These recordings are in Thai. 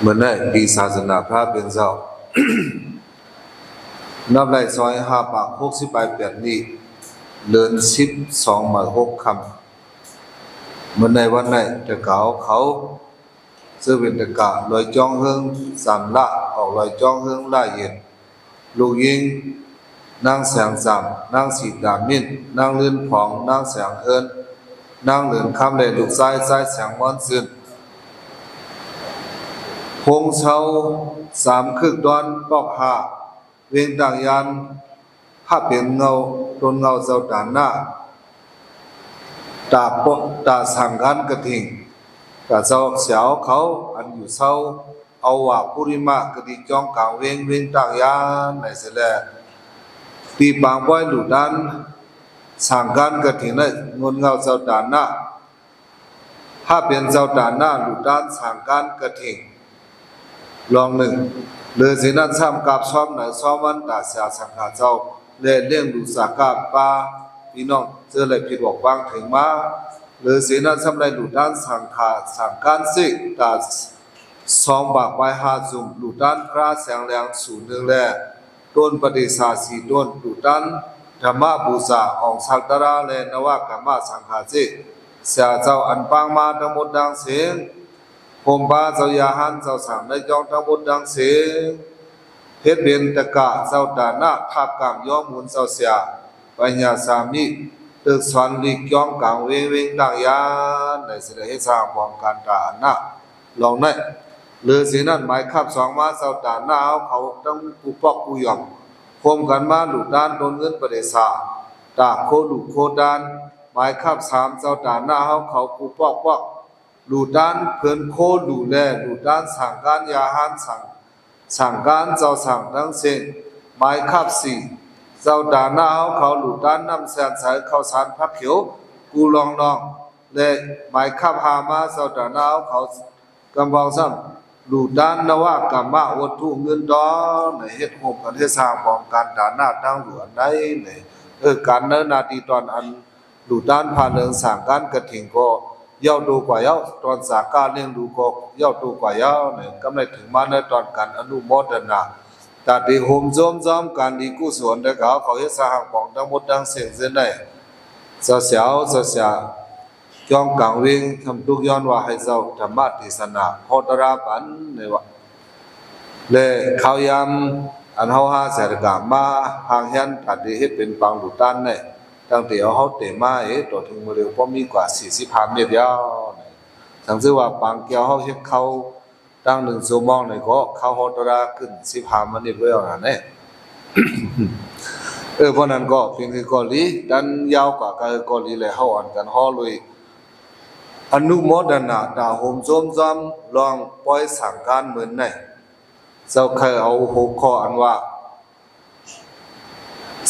เมื่อนั้นปีศาสนาพระเป็นเจ้านับไล่ซอย568นี้เดือน12มา6ค่ำเมื่อในวันไหนตะเกาเขาเสื้อเป็นตะกะลอยจ้องเฮืองสามละออกลอยจ้องเฮืองละเย็นลูกยิงนางแสงสามนางสีดามินนางเลื่อนผองนางแสงเอิญนางเหลือนคำเลยลูกซ้ายแสงม้อนซึนพงเชา3 คึกดอนปอกหาเวียงต่างยันภาพเป็นเงาตนเงาเจ้าด่านหน้าตาปะตาสังกันกระถิ่งกะเจ้าเสียวเขาอันอยู่เศร้าเอาว่าปุริมากระดิจ้องกลางเวียงต่างยันในเสลตีปางไว้หลุดดันสังกันกระถิ่งในงนเงาเจ้าด่านหน้าถ้าเป็นเจ้าด่านหน้าหลุดดันสังกันกระถิ่งลองหนึ่งเลือสินันซ้ำกับซ้อมหน่อยซ้อมวันตาเสียสังขาเจ้าเล่เลี้ยงดูสากาปาพี่น้องเจออะไรผิดบอกบางถึงมาเลือสินันซ้ำไรหลุดด้านสังขาสังการสิตา2 บากไว้5 จุ่มหลุดด้านพระแสงแรง01แลต้นปฏิสาสีต้นหลุดด้านธรรมบูชาองสักตระแลนวากรรมสังขาสิเสียเจ้าอันปางมาทั้งหมดดังเสียงผมบาเจ้ายาหันเจ้าสั่งในจองทั้งหมดดังเสียงเพชรเบญตะกะเจ้าดานะทับกามย้อมมุนเจ้าเสียปัญญาสามิตึกสอนลิกย้อมกลางเวงต่างยานในสิได้ให้สร้างความการตานะลองได้เลือสีนั้นหมายขับ2 มาเจ้าดานะเขาต้องกูปอกกูยอมพมกันมาหลุดด้านโดนเงินประเดชาตาโคหลุดโคดานหมายขับ3เจ้าดานะเขากูปอกหลุดด้านเพื่อนโคดูแลหลุดด้านสั่งการยาหันสั่งการเจ้าสั่งทั้งสิ้นหมายขับ4เจ้าดาหน้าเขาหลุดด้านน้ำแสนสายเขาสารพักเขียวกูลองน้องและหมายขับ5 มาเจ้าดาหน้าเขากำบังซ้ำหลุดด้านนวากรรมะวัตถุเงินดอนในเฮ็ดโฮมกันเทศาของการดาหน้าตั้งหลวงได้ในการเนินนาทีตอนอันหลุดด้านผ่านเรื่องสั่งการกระถิ่งก็เย้าดูกว่าเย้าตอนสาการเลี้ยงดูก็เย้าดูกว่าเย้าเนี่ยกำไรถึงมาในตอนการอนุโมทนาแต่ดีโฮมจอมการดีกุศลได้เขาเฮ็ดสหของทั้งหมดทั้งสิ้นเส้นได้เสียจอมกลางเวงทำทุกย้อนว่าให้เจ้าธรรมะเทศนาโหตราปันเนี่ยว่าเลยเขายำอันเฮาหาเสดกามาหางยันตัดดีเฮ็ดเป็นปังหลุดตันเนี่ยตั้งแต่เขาเตะมาตัวถึงมาเร็วเพราะมีกว่า45 เมตรยาวสังเกตว่าปางเกียวเขาเฮ็ดเขาตั้ง1 ชั่วโมงเนี่ยก็เขาโหตราขึ้น15 เมตรแล้วนะเนี่ยเพราะนั้นก็เพียงคือเกาหลีดันยาวกว่าเกาหลีเลยเขาอ่อนกันห่อเลยอนุโมทนาดาโฮมจอมลองปล่อยสั่งการเหมือนไหนเจ้าเคยเอาหัวข้ออันว่า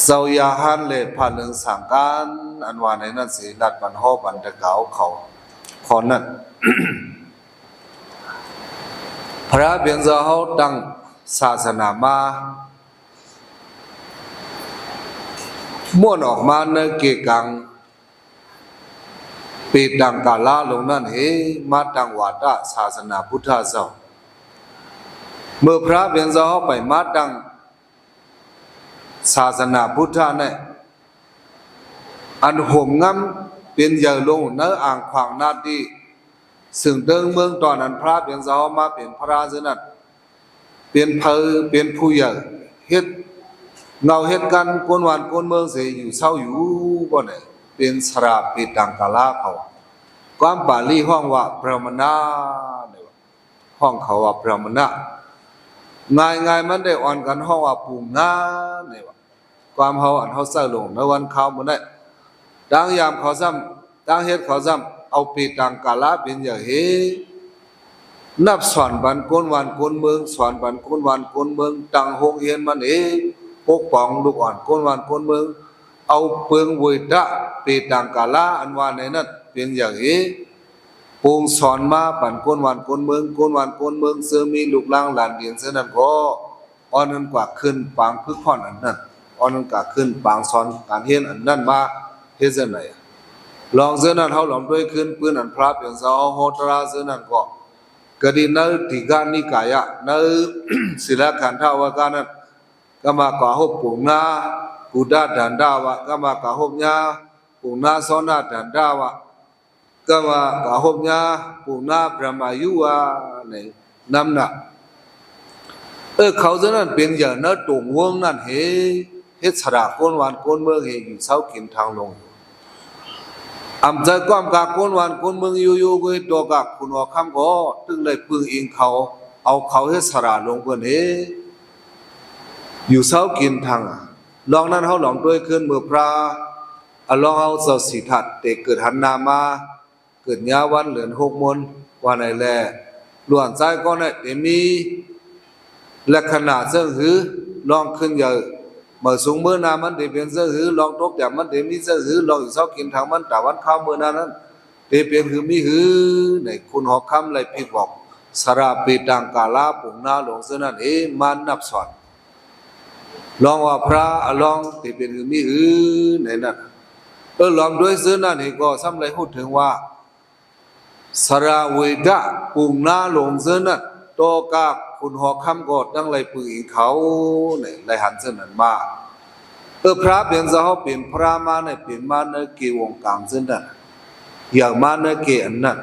เจ้ายาหันเลยผ่านเรื่องสั่งการอันว่าในนั้นสินัดบันห่อบันตะเกาเขาขอนั้น พระเบียงเจ้าเขาตั้งศาสนามาม่วนออกมาในเกกังปีดังกาลาลงนั่นมาตั้งวาดาศาสนาพุทธเจ้าเมื่อพระเบียงเจ้าเขาไปมาตั้งศาสนาพุทธเนี่ยอันห่มงำเป็นใหญ่ลงเนื้ออ่างขวางนาดีซึ่งเดิมเมืองตอนนั้นพระเบียงเจ้ามาเป็นพระราชนัดเป็นผู้ใหญ่เฮ็ดเงาเฮ็ดกันกวนวันกวนเมืองเสียอยู่เศร้าอยู่บ่เนี่ยเป็นสราปิดังกาลาเขาความบาลีห้องว่าพระมนาเนี่ยห้องเขาว่าพระมนาง่ายมันได้อ่อนกันห้องว่าปูงาเนี่ยความเฮาอันเฮาเศร้าลงในวันเขามื้อนั้นดังยามเขาซ้ำดังเฮ็ดเขาซ้ำเอาปีดังกาลาเป็นอย่างนับสอนบันกวนวันกวนเมืองสอนบันกวนวันกวนเมืองตั้งโรงเรียนมันปกป้องลูกอ่อนกวนวันกวนเมืองเอาเปิงเวดะปีดังกาลาอันว่าในนั้นเป็นอย่างปูงสอนมาปั่นกวนวันกวนเมืองกวนวันกวนเมืองเสือมีลูกล่างหลานเดียนเสือนั้นก็อ่อนนั้นกว่าขึ้นปางพึกพ่อนอันนั้นอ่อนนั้นกว่าขึ้นปางสอนการเฮียนอันนั้นมาเฮ็ดจังได๋ลองเสือนั้นเฮาหลอมด้วยขึ้นปืนอันพระเปียงเสาโหตราเสือนั้นก็ กดินติกานิกายะนศิลขันธาวกานันก็มากะหบปุงนากุดาดันดาวะก็มากะหบญาปุงนาโซนาดันดาวะก็มากะหบญาปุงนาพระมายุวะเนี่ยนำหนักเขาจะนั่นเป็นอย่างนั้นตรงวงนั่นเฮ็ดสระก้นวันก้นเมืองเฮอยู่เช้ากินทางลงอำใจความกาก้นวันก้นเมืองอยู่ก็ตัวกาคุณออกคำก็ตึงเลยปึงอิงเขาเอาเขาเฮ็ดสระลงเพิ่นอยู่เช้ากินทางลองนั้นเขาหลองด้วยขึ้นเมื่อพระลองเอาเสาสีถัดเตเกิดหันนามาเกิดยาวันเหลือน6 มนวันไหนแลล้วนใจก็เนี่ยเตมีและขนาดเสื้อหือลองขึ้นเยอะเมื่อสูงเมื่อนามันเดี๋ยวเป็นเสื้อหือลองตกแต่มันเดี๋ยวมีเสื้อหือลองอยู่เช้ากินทางมันแต่วันข้าวเมื่อนั้นเดี๋ยวเป็นหือมีหือในคุณหอกคำเลยพิบอกสระปีดังกาลาปุ่งนาหลงเสื้อนั้นมันนับสอนลองว่าพระลองเดี๋ยวเป็นหือมีหือในนั้นลองด้วยเสื้อนั้นก็ซ้ำเลยพูดถึงว่าสระเวดะปุ่งนาหลงเสื้อนั้นโตกาคุณหอกคำกอดตั้งไรปืนเขาเนี่ยไรหันเส้นนั้นมาพระเป็นเจ้าเป็นพระมาเนี่ยเป็นมาเนเกวงกลางเส้นนั้นอย่างมาเนเกอันนั้น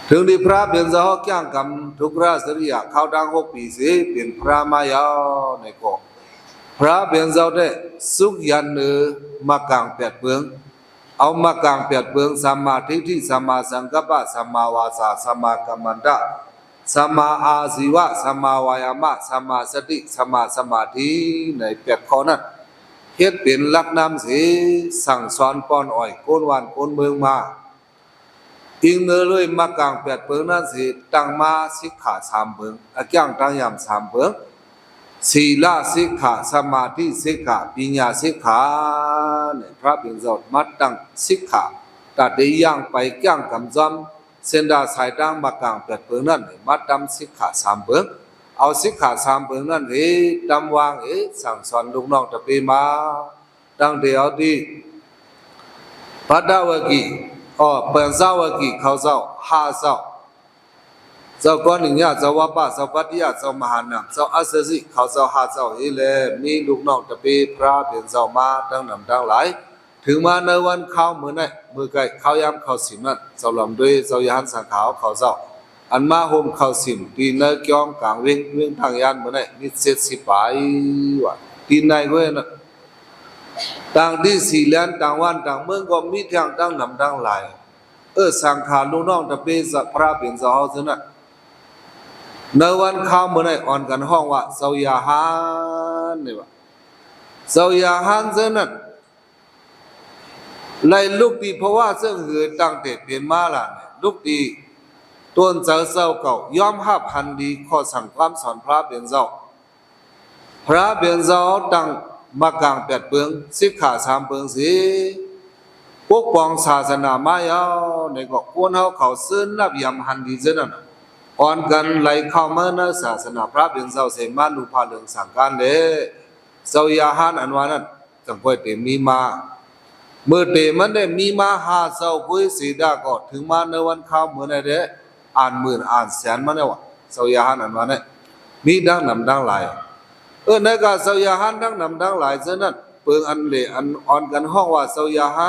ถึงที่พระเป็นเจ้าแก่งกำทุกราชริยาเข้าดัง6 ปีเสียเป็นพระมายาวในก็พระเป็นเจ้าได้สุขยันเนือมากลางแปดเบืองเอามากลางแปดเบืองสัมมาทิฏฐิสัมมาสังกัปปะสัมมาวาจาสัมมากัมมันตะสัมมาอาชีวะสัมมาวายามะสัมมาสติสัมมาสมาธิใน8 ข้อนั้นเฮ็ดเป็นหลักนำสิสั่งสอนป้อนอ้อยโกนวันโกนเมืองมาอิงเนื้อเลยมากลาง8 เบืองนั้นสิตั้งมาสิกขา3 เบืองอแก้งตั้งยาม3 เบืองศีลสิกขาสมาธิสิกขาปัญญาสิกขาเนี่ยพระเป็นเจ้ามัดตั้งสิกขาตัดได้ย่างไปแก้งกำจำเส้นดาสายดังมากลาง8 เบืองนั่นมัดดำสิกขา3 เบืองเอาสิกขา3 เบืองนั่นดำวางสั่งสอนลูกน้องตะเปมาดังเดียวที่ปัดดาวกีเปิ่นเจ้าวกีเขาเจ้า5 เจ้าเจ้าก้อนหนึ่งเนี่ยเจ้าว่าป้าเจ้าปัตยาเจ้ามหานะเจ้าอัสสิเขาเจ้า5 เจ้าเลยมีลูกน้องตะเปพระเป็นเจ้ามาตั้งนำตั้งหลายถึงมาในวันเข้ามื้อไหนมื้อใกล้เข้ายามเข้าสิมนั่นเจ้าลำด้วยเจ้ายานสังขาวเขาเจ้าอันมาโฮมเข้าสิมตีเนกยองกลางเวียงทางยานมื้อไหนมี70 ไปว่าตีในก็น่ะต่างที่สี่แลนต่างวันต่างเมืองก็มีทางตั้งนำตั้งหลายสังขารลูกน้องตะเปสัพระเป็นเจ้าเท่านั้นในวันเข้ามื้อไหนอ่อนกันห้องว่าเจ้ายาหานนี่ว่าเจ้ายาหานเท่านั้นไล่ลูกดีเพราะว่าเสื่อหือตั้งแต่เปลี่ยนมาล่ะลูกดีต้นเจ้าเจ้าเก่ายอมหับพันดีข้อสั่งความสอนพระเป็นเจ้าพระเป็นเจ้าตั้งมากลาง8 เบืองสิกขา3 เบืองสิปกป้องศาสนามายาวในก็ควรเขาซื้อนับยำหันดีเจนั่นอ่อนกันไหลเข้ามาในศาสนาพระเป็นเจ้าเสมาลูพาเรื่องสังการเลยเจ้ายาหานอันว่านั้นจังค่อยเตมีมาเมื่อเตมันได้มีมา5 เจ้าคุยสีดาก็ถึงมาในวันเข้าเมื่อไหร่เด้อ่านหมื่นอ่านแสนมาแล้วเจ้ายาหานอันว่านั้นมีดังนำดังหลายในกาเจ้ายาหานดังนำดังหลายฉะนั้นเปิงอันเลอันอ่อนกันห้องว่าเจ้ายาห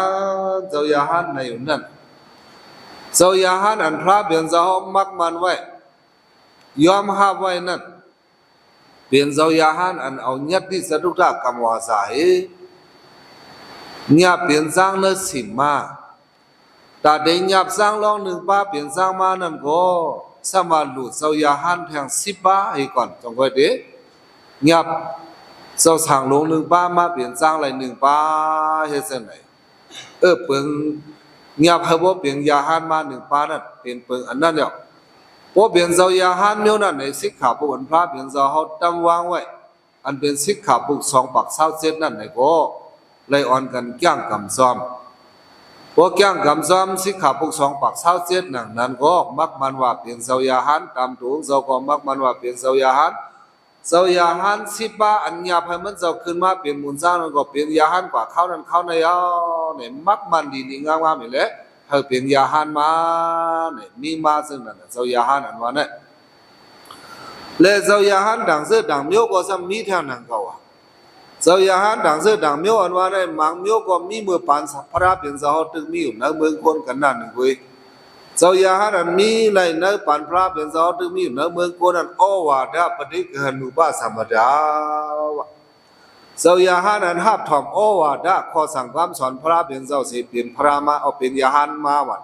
านในอยู่นั่นเจ้ายาหานอันพระเป็นเจ้ามักมันไว้ยอมหับไว้นั่นเป็นเจ้ายาหานอันเอาญัตติสรุตะกรรมวาสาเนี่ยเปลี่ยนสร้างเนื้อสิมมาแต่เดียบสร้างลอง1 ป้าเปลี่ยนสร้างมานั่นก็สมาลุเจ้ายาหานแทง10 ป้าให้ก่อนจงไว้เด้เนี่ยเจ้าสั่งลง1 ป้ามาเปลี่ยนสร้างอะไร1 ป้าเฮ็ดจังได๋เปิงเนี่ยให้บ่เปลี่ยนยาหานมา1 ป้านั่นเป็นเปิงอันนั้นแล้วบ่เปลี่ยนเจ้ายาหานเนี่ยนั่นในสิกขาบทพระเปลี่ยนเจ้าเฮาตั้งวางไว้อันเป็นสิกขาบท2 ปัก27นั่นไหนก็ไล่อ่อนกันแก้งกำซ้อมพวกแก้งกำซ้อมสิกขาบท2 ปัก27นั้นก็มักมันว่าเป็นเจ้ายาหานตามถูกเจ้าก็มักมันว่าเป็นเจ้ายาหาน10 ป้าอันยาให้มันเจ้าขึ้นมาเป็นมูลสร้างนั่นก็เป็นยาหานกว่าเขานั้นเขาในเนี่ยมักมันดีนี่งามๆนี่แหละ เฮาเป็นยาหันมาเนี่ยมีมาซึ่งนั่นเจ้ายาหันอันว่าเนี่ยและเจ้ายาหันดังเสื้อดังမျိုးก็ซ้ำมีแถวนั้นก็ว่าเจ้ายาหันดังเสื้อดังမျိုးอันว่าเนี่ยมังမျိုးก็มีมือปานพระเป็นเจ้าตึกมีอยู่ในเมืองคนกันนั่นเว้ยเจ้ายาหันมีในในปานพระเป็นเจ้าตึกมีอยู่ในเมืองคนนั้นโอวาทปฏิกหนุปสัมปดาวะเจ้ายาหันหับถอมโอวาทข้อสั่งคำสอนพระเป็นเจ้าสิเป็นพระมาเอาเป็นยาหันมาวัน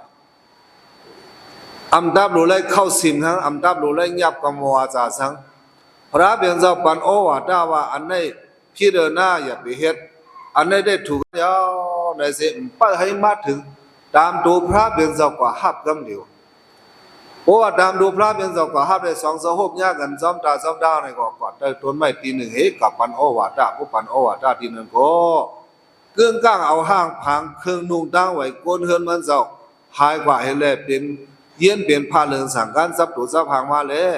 อัมดับรู้เลยเข้าสิมทั้งอัมดับรู้เลยยับกมัวจ่าสังพระเป็นเจ้าปันโอวาทว่าอันในพิจารณาอย่าไปเฮ็ดอันในได้ถูกแล้วในเสียไปให้มาถึงตามดูพระเป็นเจ้ากว่าหับกำเหลียวเพราะว่าตามดูพระเป็นเจ้ากว่าหับได้สองสหบยากันซ้อมตาซ้อมดาวในก็กอดได้ต้นไม้ตีหนึ่งเฮกับปันโอวาทผู้ปันโอวาทตีหนึ่งก็เกื้องก้างเอาห้างพังเครื่องนุ่งตั้งไว้โกนเฮือนมันเจ้าหายกว่าให้แลเป็นเยี่ยนเป็นผ้าเหลืองสั่งการซับตัวซับหางมาเลย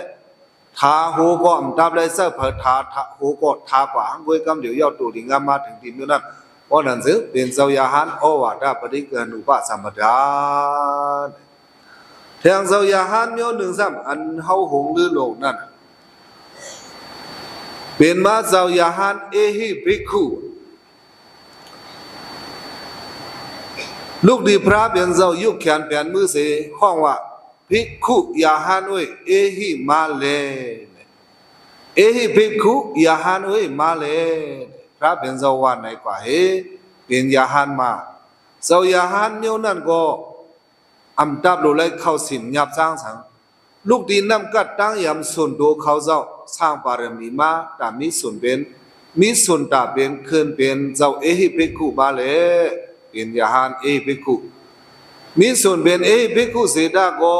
ทาหูก็อันดับเลยเสื้อเผทาหูก็ทากว่าหังเวยกำเดี๋ยวยอดตูดิงามาถึงทีนู้นนั่นเพราะนั้นซึ่งเป็นเจ้ายาหันโอวาทปฏิเกินุปสัมปทานแทงเจ้ายาหันမျိုးหนึ่งซ้ำอันเฮาหงลือโลกนั่นเป็นมาเจ้ายาหันเอหิภิกขุลูกดีพระเป็นเจ้ายุคแขนเปลี่ยนมือเสียห้องว่าภิกขุยาหันเวยเอหิมาเลเอหิภิกขุยาหันเวยมาเลพระเป็นเจ้าว่าไหนกว่าเฮเป็นยาหันมาเจ้ายาหันမျိုးนั่นก็อัมดับรู้เลยเข้าสิมยับสร้างสังลูกดีนำกัดตั้งยำส่วนดูเขาเจ้าสร้างบารมีมาแต่มีส่วนเป็นมีส่วนตาเป็นคืนเป็นเจ้าเอหิภิกขุมาเลเป็นยาหันเอหิภิกขุมีส่วนเป็นเอหิภิกขุเสดาก็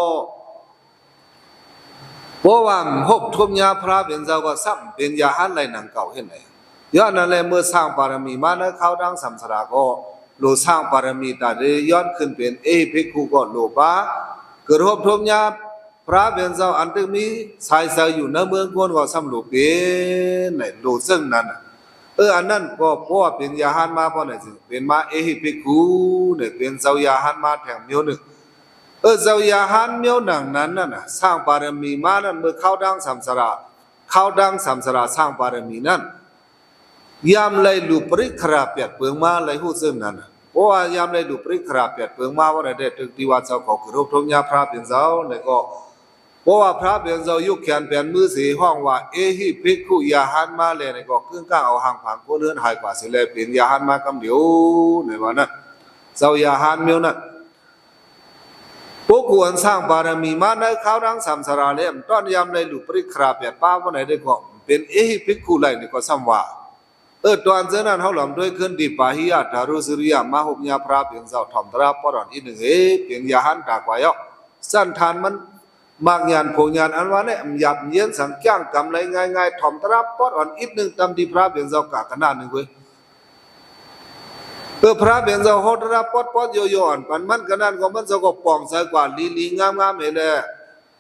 เพราะว่าหกทุมยาพระเป็นเจ้าก็ซ้ำเป็นยาหันไรหนังเก่าเห็นไหมย้อนนั่นแหละเมื่อสร้างบารมีมาแล้วเขาดังสัมสราก็โลสร้างบารมีแต่เรย้อนขึ้นเป็นเอหิภิกขุก็โลภะเกิดหกทุมยาพระเป็นเจ้าอันตึกมีสายเสยอยู่ในเมืองคนก็ซ้ำโลภเป็นไหนโลซึ่งนั้นอันนั้นก็เพราะว่าเป็นยาหันมาเพราะไหนสิเป็นมาเอหิภิกขุเนี่ยเป็นเจ้ายาหันมาแถมမျိုးหนึ่งเจ้ายาหันမျိုးหนังนั้นน่ะสร้างบารมีมานั้นเมื่อเข้าดังสัมสราเข้าดังสัมสราสร้างบารมีนั้นยามเลยลุปริขราเปียดเปืองมาเลยหู้ซึ่งนั้นเพราะว่ายามเลยลุปริขราเปียดเปืองมาว่าได้ตึกที่ว่าเจ้าของกรุบทมยาพระเป็นเจ้าเนี่ยก็เพราะว่าพระเป็นเจ้ายุคแขนเปลี่ยนมือสีห้องว่าเอหิภิกขุยาหันมาเลยเนี่ยก็เครื่องก้างเอาหางผังก็เลื่อนหายกว่าสิเลยเป็นยาหันมากำเดียวเนี่ยว่านั่นเจ้ายาหันမျိုးนั่นพวกควรสร้างบารมีมาในเขาดังสัมสราเลยตอนยามเลยลุปริขราเปียดป้าว่าไหนได้ก็เป็นเอหิภิกขุเลยนี่ก็ซ้ำว่าตอนเจ้านั้นเขาหลอมด้วยขึ้นดีปาหิยาดารุสิริยามาหุบญาพระเป็นเจ้าถอมตราปรอนอีหนึ่งเป็นยาหันตากว่ายอกสั้นทานมันมากงานโผงานอันว่าเนี่ยหยับเย็นสังจ้างกำไรง่ายๆถอมตราปรอนอีหนึ่งตามดีพระเป็นเจ้ากะขนาดหนึ่งเว้ยพระเป็นเจ้าโหตราปอดโยโย่อันปันมันขนาดก็มันเจ้าก็ป่องใส่กว่าลีงามๆเห็นเลย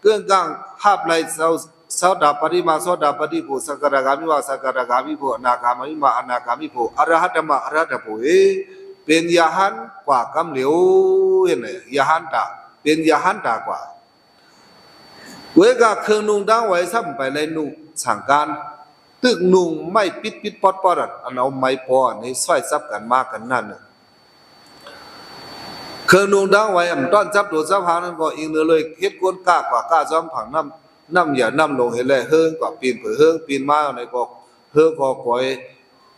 เครื่องกลางหับไหลเจ้าสาวดาปฏิมาสาวดาปฏิโภสักการะกามิวาสักการะกามิโภอนาคามิมาอนาคามิโภอรหัตมะอรหัตโภเป็นยาหันกว่ากำเหลียวเห็นไหมยาหันตาเป็นยาหันตากว่าเวกาเครื่องนุ่งดังไว้ซ้ำไปเลยนุ่งสั่งการตึกนุ่งไม่ปิดปอดอันเอาไม้พอในสร้อยซับกันมากกันนั่นเครื่องนุ่งดังไว้อันต้อนจับตัวซับหางนั้นก็อิงเลยเฮ็ดก้นกล้ากว่ากล้าซ้อมผังน้ำอย่าน้ำลงเห็นเลยเฮิงกว่าปีนเผือเฮิงปีนมาในก็เฮิงก็ก่อย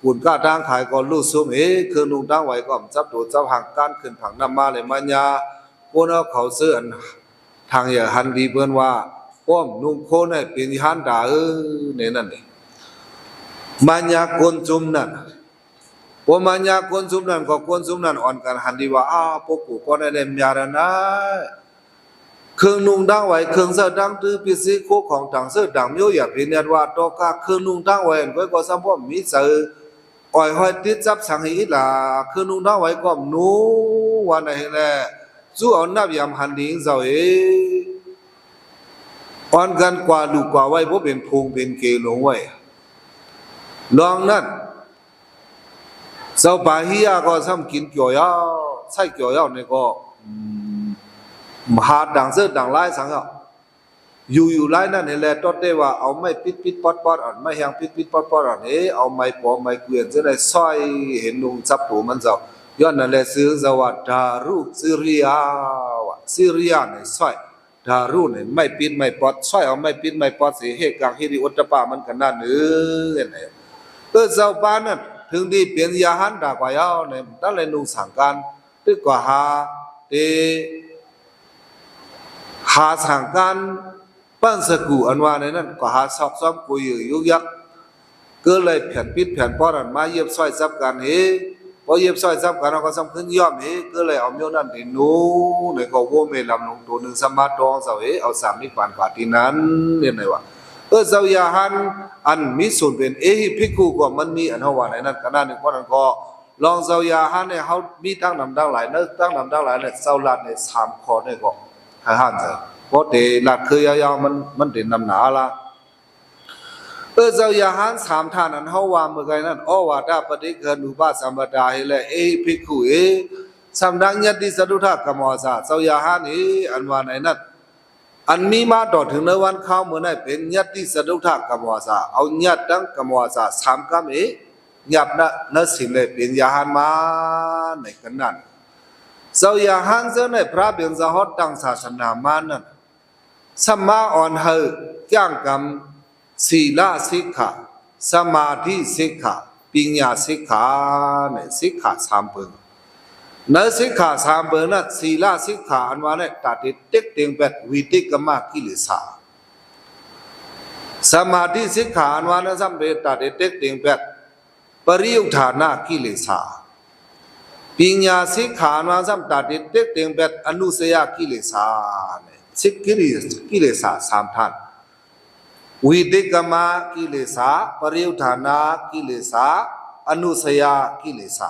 กุนก้าทางขายก็ลู่ซุ่มเครื่องนุ่งดังไว้ก็จับตัวจับหางการขึ้นผังน้ำมาเลยมันยาพวกเราเขาเสื้อทางอย่าหันดีเพื่อนว่าป้อมนุ่งโคเนี่ยเป็นหันด่าเนี่ยนั่นเองมันยาคนจุ่มนั่นพอมันยาคนจุ่มนั่นก็คนจุ่มนั่นอ่อนกันหันดีว่าพวกกูก็ได้มีอะไรนะเครื่องนุ่งดังไว้เครื่องเสื้อดังตื้อพิสิโคของต่างเสื้อดังမျိုးอย่าเพียงว่าตอกาเครื่องนุ่งดังไว้ก็ซ้ำพ่อมีเสืออ่อยห้อยติดจับสังหิล่ะเครื่องนุ่งดังไว้ก็นู้วันไหนแหละจู่เอานับยามหันดิ้งเจ้าอ่อนกันกว่าลูกกว่าไว้เพราะเป็นพงเป็นเกลงไว้ลองนั่นเจ้าป่าหิยาก็ซ้ำกินเกี่ยวยาใส่เกี่ยวยาเนี่ยก็ มหาดังเสือดังไล่สังเหรออยู่ไล่นั่นนี่แหละต้นได้ว่าเอาไม่ปิดปอดอ่อนไม่แห้งปิดปอดอ่อนเอาไม้ปอไม้เกวียนจะได้ซอยเห็นนุ่งจับตัวมันเจ้าย้อนนั่นแหละซื้อสวัสดารุซีเรียวะซีเรียเนี่ยซอยดารุเนี่ยไม่ปิดไม่ปอดซอยเอาไม่ปิดไม่ปอดเสียเหตุการณ์ที่อุตตปามันกันนั่นเเนี่ยเจ้าบ้านนั่นถึงที่เปลี่ยนยาหันดากว่ายาวเนี่ยตั้งแต่นุ่งสังการตึกกว่าหาสังการปั้นสกูอันว่าในนั้นก็หาสอบซ้อมกุยยุกยักก็เลยแผ่นปิดแผ่นป้อนมาเย็บสร้อยซับกันพอเย็บสร้อยซับกันเราก็ซ้ำขึ้นย่อมก็เลยเอาเมียวนั่นดินูในก็โวเมลำลงตัวหนึ่งสมาตองเสาเอาสามนิพพานกว่าที่นั้นเนี่ยไงวะเจ้ายาหันอันมีส่วนเป็นพิกูก็มันมีอันว่าในนั้นขนาดหนึ่งเพราะนั้นก็ลองเจ้ายาหันเนี่ยเขามีตั้งนำตั้งหลายเนื้อตั้งนำตั้งหลายเนี่ยเจ้าลัดเนี่ย3 ข้อเนี่ยก็หาหันเถอะเพราะเดหลักคือยาวๆมันเด่นนำหนาละเจ้ายาหัน3 ท่านนั้นเขาว่าเมื่อไงนั้นวาดาปฏิเกินุปาสัมปดาให้เลยภิกขุสัมดังยัตติสดุทากมอสาเจ้ายาหันอันว่าในนั้นอันมีมาต่อถึงในวันเข้าเมื่อไหร่เป็นยัตติสดุทากมอสาเอายัตตั้งกมอสา3 กรรมยับนั่นสิ่งเลยเป็นยาหันมาในกันนั้นเจ้ายาหันเจ้าในพระเบียงสะฮอดตั้งศาสนามานั้นสัมมาอ่อนเฮย่างกรรมศีลสิกขาสมาธิสิกขาปัญญาสิกขาเนี่ยสิกขา3 เปิงในสิกขา3 เปิงนั้นศีลสิกขาอันว่าเนี่ยตัดเต็กเต็งแบบวิติกรรมกิเลสสมาธิสิกขาอันว่านั้นสัมเปตัดเต็กเต็งแบบปริยุทธานากิเลสปัญญาสิกขาอันว่าสัมตัดเต็กเต็งแบบอนุสยกิเลสเนี่ยสิกิเลส3 ท่านวิติกรรมกิเลสปริยุทธานากิเลสอนุสยกิเลส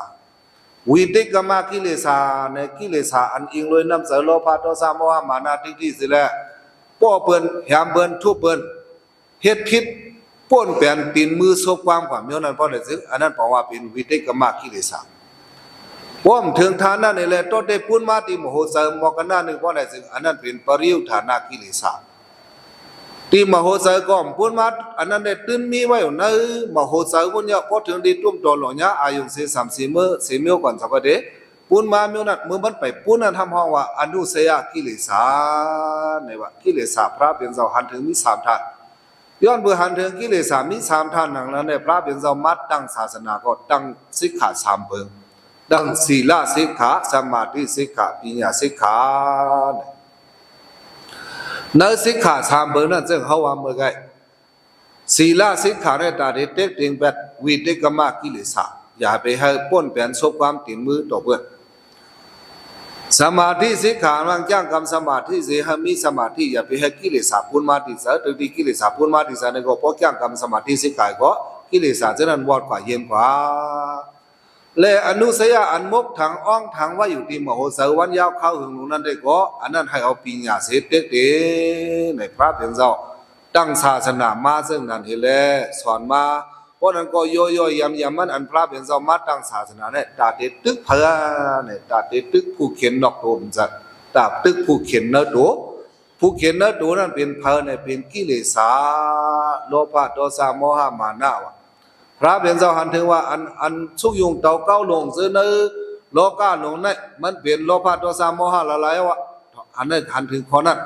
วิติกรรมกิเลสเนี่ยกิเลสอันอิงเลยน้ำเสโลภะโทสะโมหะมานะทิฏฐิสิแลป้อเปิ้นแหมเปิ้นทุบเปิ้นเฮ็ดผิดป้นแปลนตีนมือซบความเมียวนั้นเพราะได้ซึ่งอันนั้นเพราะว่าเป็นวิติกรรมกิเลสป้อมถึงฐานะนี่แหละต้นได้ปุ้นมาติมโหสมมกันนั้นนึงเพราะได้ซึ่งอันนั้นเป็นปริยุทธานากิเลสที่มโหสถก็พูดมาอันนั้นได้ตื่นมีไว้อยู่ในมโหสถคนเนี่ยพอถึงดีตุ้มตัวหลงเนี่ยอายุ30 มื้อ4 มื้อก่อนสักประเดี๋ยวพูดมาเมื่อนั้นเมื่อมันไปพูดนั้นทำห้องว่าอนุสยกิเลสในว่ากิเลสพระเป็นเจ้าหันถึงมี3 ท่านย้อนเบื่อหันถึงกิเลสมี3 ท่านนั้นแล้วในพระเป็นเจ้ามัดตั้งศาสนาก็ตั้งสิกขา3 เปิงตั้งศีลสิกขาสมาธิสิกขาปัญญาสิกขาในสิกขา3 เปิงนั้นซึ่งเขาว่าเมื่อไงศีลสิกขาในตาเด็กเต็งแบบวิติกรรมกิเลสอย่าไปให้ป้นแปลนซบความติดมือต่อเพื่อนสมาธิสิกขาบางจ้างกรรมสมาธิเสียมีสมาธิอย่าไปให้กิเลสพูนมาติสาตัวที่กิเลสพูนมาติสาในก็พวกจ้างกรรมสมาธิสิกขาก็กิเลสจะนั้นวอดกว่าเย็นกว่าและอนุสยาอันมกทางอ้องทางว่าอยู่ที่มโหสถวันยาวเข้าหึงหนุนั้นได้ก็อันนั้นให้เอาปัญญาเสด็จเด้ในพระเพียงเจ้าตั้งศาสนามาซึ่งนั้นเห็นแล้วสอนมาเพราะนั้นก็ย่อยๆยำมันอันพระเป็นเจ้ามาตั้งศาสนาเนี่ยตาเด็ดตึกเพลเนี่ยตาเด็ดตึกผู้เขียนนอกตัวมันจะตาตึกผู้เขียนเนื้อตัวผู้เขียนเนื้อตัวนั้นเป็นเพลเนี่ยเป็นกิเลสโลภะโทสะโมหะมานะวะพระเป็นเจ้าหันถึงว่าอันสุกยุงเต่าเก้าลงซื้อเนื้อโลกาลงเนี่ยมันเป็นโลภะโทสะโมหะละลายวะอันนั้นหันถึงข้อนั้น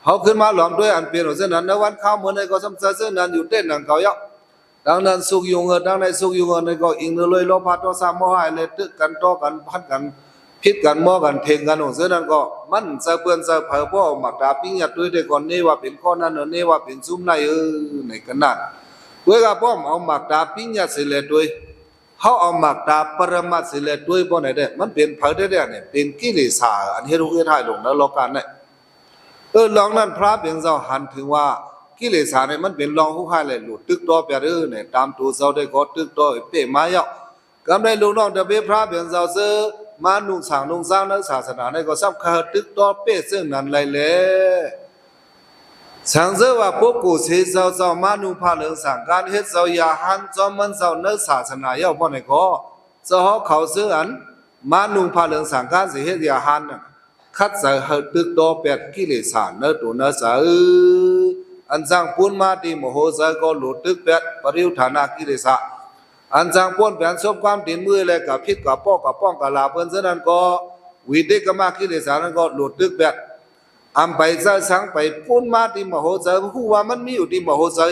เขาขึ้นมาหลอมด้วยอันเป็นเส้นนั้นในวันข้าวเมื่อในก็ซ้ำเส้นนั้นอยู่เต้นหนังเขายกดังนั้นสุกยุงดังในสุกยุงในก็อิงเลยโลภะโทสะโมหะเลยตึกกันโตกันพันกันพิดกันมอกันเทงกันของเส้นนั้นก็มันจะเปื่อนจะเผาพ่อหมักดาปิ้งยัดด้วยแต่ก่อนนี่ว่าเป็นข้อนั้นนี่ว่าเป็นซุ้มในในกันนั่นเวลาพ่อเอาหมักดาปิ้งยัดเสร็จด้วยเขาเอาหมักดาปรมัตเสร็จด้วยเพราะไหนเด้มันเป็นเผาได้เนี่ยเป็นกิเลสอันที่รู้ที่ถ่ายลงแล้วโลกันเนี่ยลองนั้นพระเป็นเจ้าหันถึงว่ากิเลสเนี่ยมันเป็นรองผู้ให้เลยหลุดตึกตัวเปรเนี่ยตามตัวเจ้าได้ก็ตึกตัวเป้มาเยาะกำไรลูกน้องเดบิพระเป็นเจ้าซื้อมานุ่งสร้างนักศาสนาในก็ซ้ำขาตึกตัวเป้ซึ่งนั้นเลยเลยสังเสว่าพวกกูเสียเจ้ามานุ่งผ้าเหลืองสั่งการเฮ็ดเจ้าอย่าหันจอมมันเจ้านักศาสนาเยาะพ่อในก็เจ้าเขาซื้ออันมานุ่งผ้าเหลืองสั่งการสิเฮ็ดอย่าหัน คัดใส่หัดตึกดอเป็ดกิเลสเนื้อตัวเนื้อใส่อันจังปูนมาที่มโหใส่ก็หลุดตึกเป็ดปริวฐานากิเลสอันจังปูนเป็นสมความดินมือเลยกับพิษกับป้อกับป้องกับลาเพิ่นฉะนั้นก็วิเดกมากิเลสนั้นก็หลุดตึกเป็ดอันไปซะสังไปปูนมาที่มโหใส่ผู้ว่ามันมีอยู่ที่มโหใส่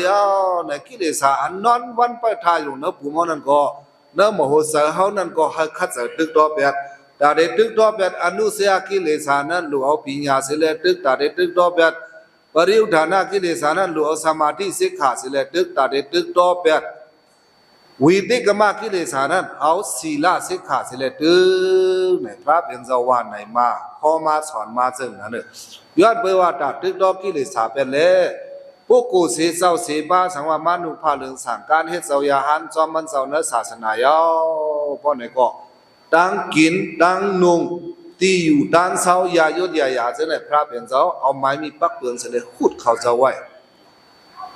ในกิเลสอันนอนวันไปทายอยู่เนื้อปูมันนั้นก็เนื้อมโหใส่เขานั้นก็ให้คัดใส่ตึกดอเป็ดแต่เด็กตึกดอเป็ดอนุเสียกิเลสนั้นหลวงปิญญาเสเลตึกแต่เด็กตึกดอเป็ดปริยุทธานากิเลสนั้นหลวงสมาธิสิกขาเสเลตึกแต่เด็กตึกดอเป็ดวิติกมากิเลสนั้นเอาศีลสิกขาเสเลตึกในพระเป็นเจ้าวานในมาพ่อมาสอนมาซึ่งนั้นย้อนไปว่าตัดตึกดอกิเลสเป็นเลยพวกกูเสียเจ้าเสียบ้าสังวามานุภาเรื่องสั่งการเฮ็ดเจ้ายาหันจอมมันเจ้าเนื้อศาสนายาวพ่อในก็ตั้งกินตั้งนุ่งตีอยู่ด้านเสายายุดยาเสนพระเป็นเจ้าเอาไม้มีปักเปลืองเสนขุดเขาเจ้าไว้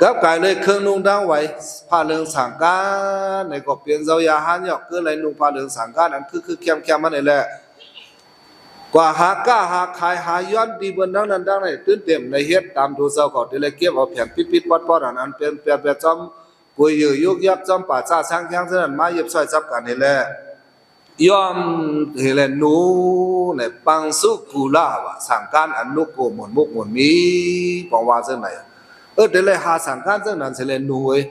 กับกายเลยเครื่องนุ่งดังไว้ผ้าเรื่องสังการในก็เปลี่ยนเจ้ายาหันยอกเกินเลยนุ่งผ้าเรื่องสังการนั้นคือเข้มมันนี่แหละกว่าหาก้าหาขายหาย้อนดีบนดังนั้นดังนั้นตื่นเต็มในเฮ็ดตามทูเจ้าก็ที่เลยเก็บเอาแผ่นปิดๆปอดๆอันเป็นแบบจอมกุยอยู่ยุกยับจอมป่าซ่าช้างแข็งเท่านั้นมาเย็บซอยจับกันนี่แหละยอมเฮเลนูในปังสุกุลาวะสังการอันนุโกหมุนมุกหมุนมีปองว่าเส้นไหนเดี๋ยวเลยหาสังการเส้นนั้นเสเลนูเว้ย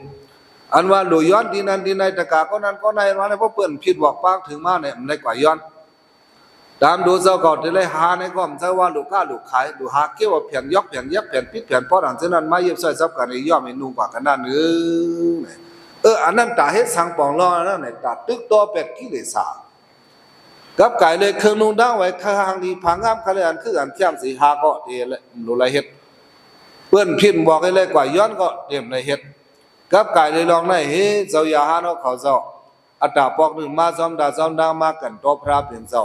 อันว่าหลุย้อนที่นั้นที่ในตะกาก็นั้นก็ในมาในพวกเปิ้นผิดบอกปากถึงมาเนี่ยในกว่าย้อนตามดูเจ้าก่อนที่เลยหาในก็มเจ้าว่าลูกค้าลูกขายลูกหาเกี่ยวกับแผ่นยกแผ่นยักแผ่นพิษแผ่นป้อหลังเส้นนั้นมาเย็บใส่ซับกันในย่อมในนุ่งกว่ากันนั่นอันนั้นตาเฮ็ดสังปองล้อนั่นในตาตึกตัวเป็ดกิเลสกับไก่เลยเครื่องนุ่งดังไว้ข้างดีผางามคะเลยอันคืออันเข้มสีหาก็เดียเลยดูไรเฮ็ดเพื่อนพิมพ์บอกให้เลยกว่าย้อนก็เดียมในเฮ็ดกับไก่เลยลองในเฮ้เจ้ายาหาเนาะเขาเจ้าอัตตาปอกหนึ่งมาซ้อมดาซ้อมดังมากันโตพระเป็นเจ้า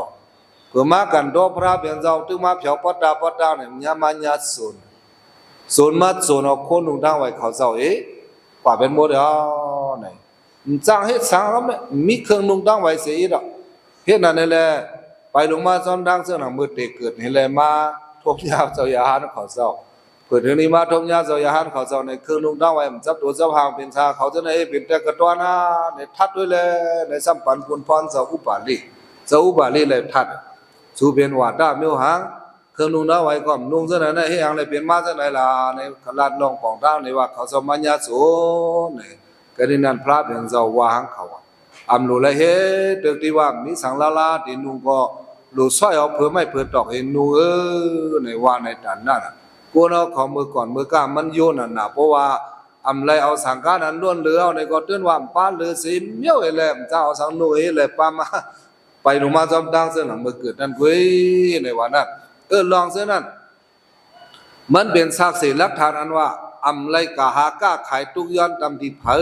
เพื่อมากันโตพระเป็นเจ้าถึงมาเผาปอดดาเนี่ยยามันยาศูนย์มาศูนย์เอาคนนุ่งดังไว้เขาเจ้ากว่าเป็นโมเดลไหนจ้างเฮ็ดสังแล้วมีเครื่องนุ่งดังไว้เสียอีกเฮ็ดนั่นนี่แหละไปลงมาซ้อมดังเสื้อหนังมือเตะเกิดนี่แหละมาทบยาเจ้ายาหันเขาเจ้าเกิดถึงนี้มาทบยาเจ้ายาหันเขาเจ้าในเครื่องนุ่งดังไว้มันจับตัวเจ้าหางเป็นชาเขาจะในเป็นแต่กระตัวนะในทัดด้วยเลยในสัมปันปุนพรเจ้าอุปาลีเลยทัดสู่เป็นว่าด้าเมียวหางเครื่องนุ่งดังไว้ก็นุ่งเสื้อไหนให้หางเลยเป็นมาเสื้อไหนล่ะในขลาดลองปองทางในว่าเขาสมัญญาโสในกระดินันพระเป็นเจ้าวางเขาอำลูเลยเฮ็ดตึกที่ว่ามีสังลาที่นุ่งก็ลูซอยเอาเพื่อไม่เพื่อตอกเห็นนุ่งในว่าในดันนั่นกูเนาะของมือก่อนมือกล้ามันโยนน่ะเพราะว่าอำไรเอาสังการนั้นล้วนเหลือเอาในก็เตือนว่าป้าเหลือสิเมียวไอ้แหลมเจ้าเอาสังนุ่ยเลยป้ามาไปลงมาจอมดังเสื้อหนังมือเกิดนั่นเว้ยในวันนั้นลองเสื้อนั้นมันเป็นสักดิ์ศรีหลักฐานอันว่าอำไรกะหาก้าขายทุกย้อนตามที่เผอ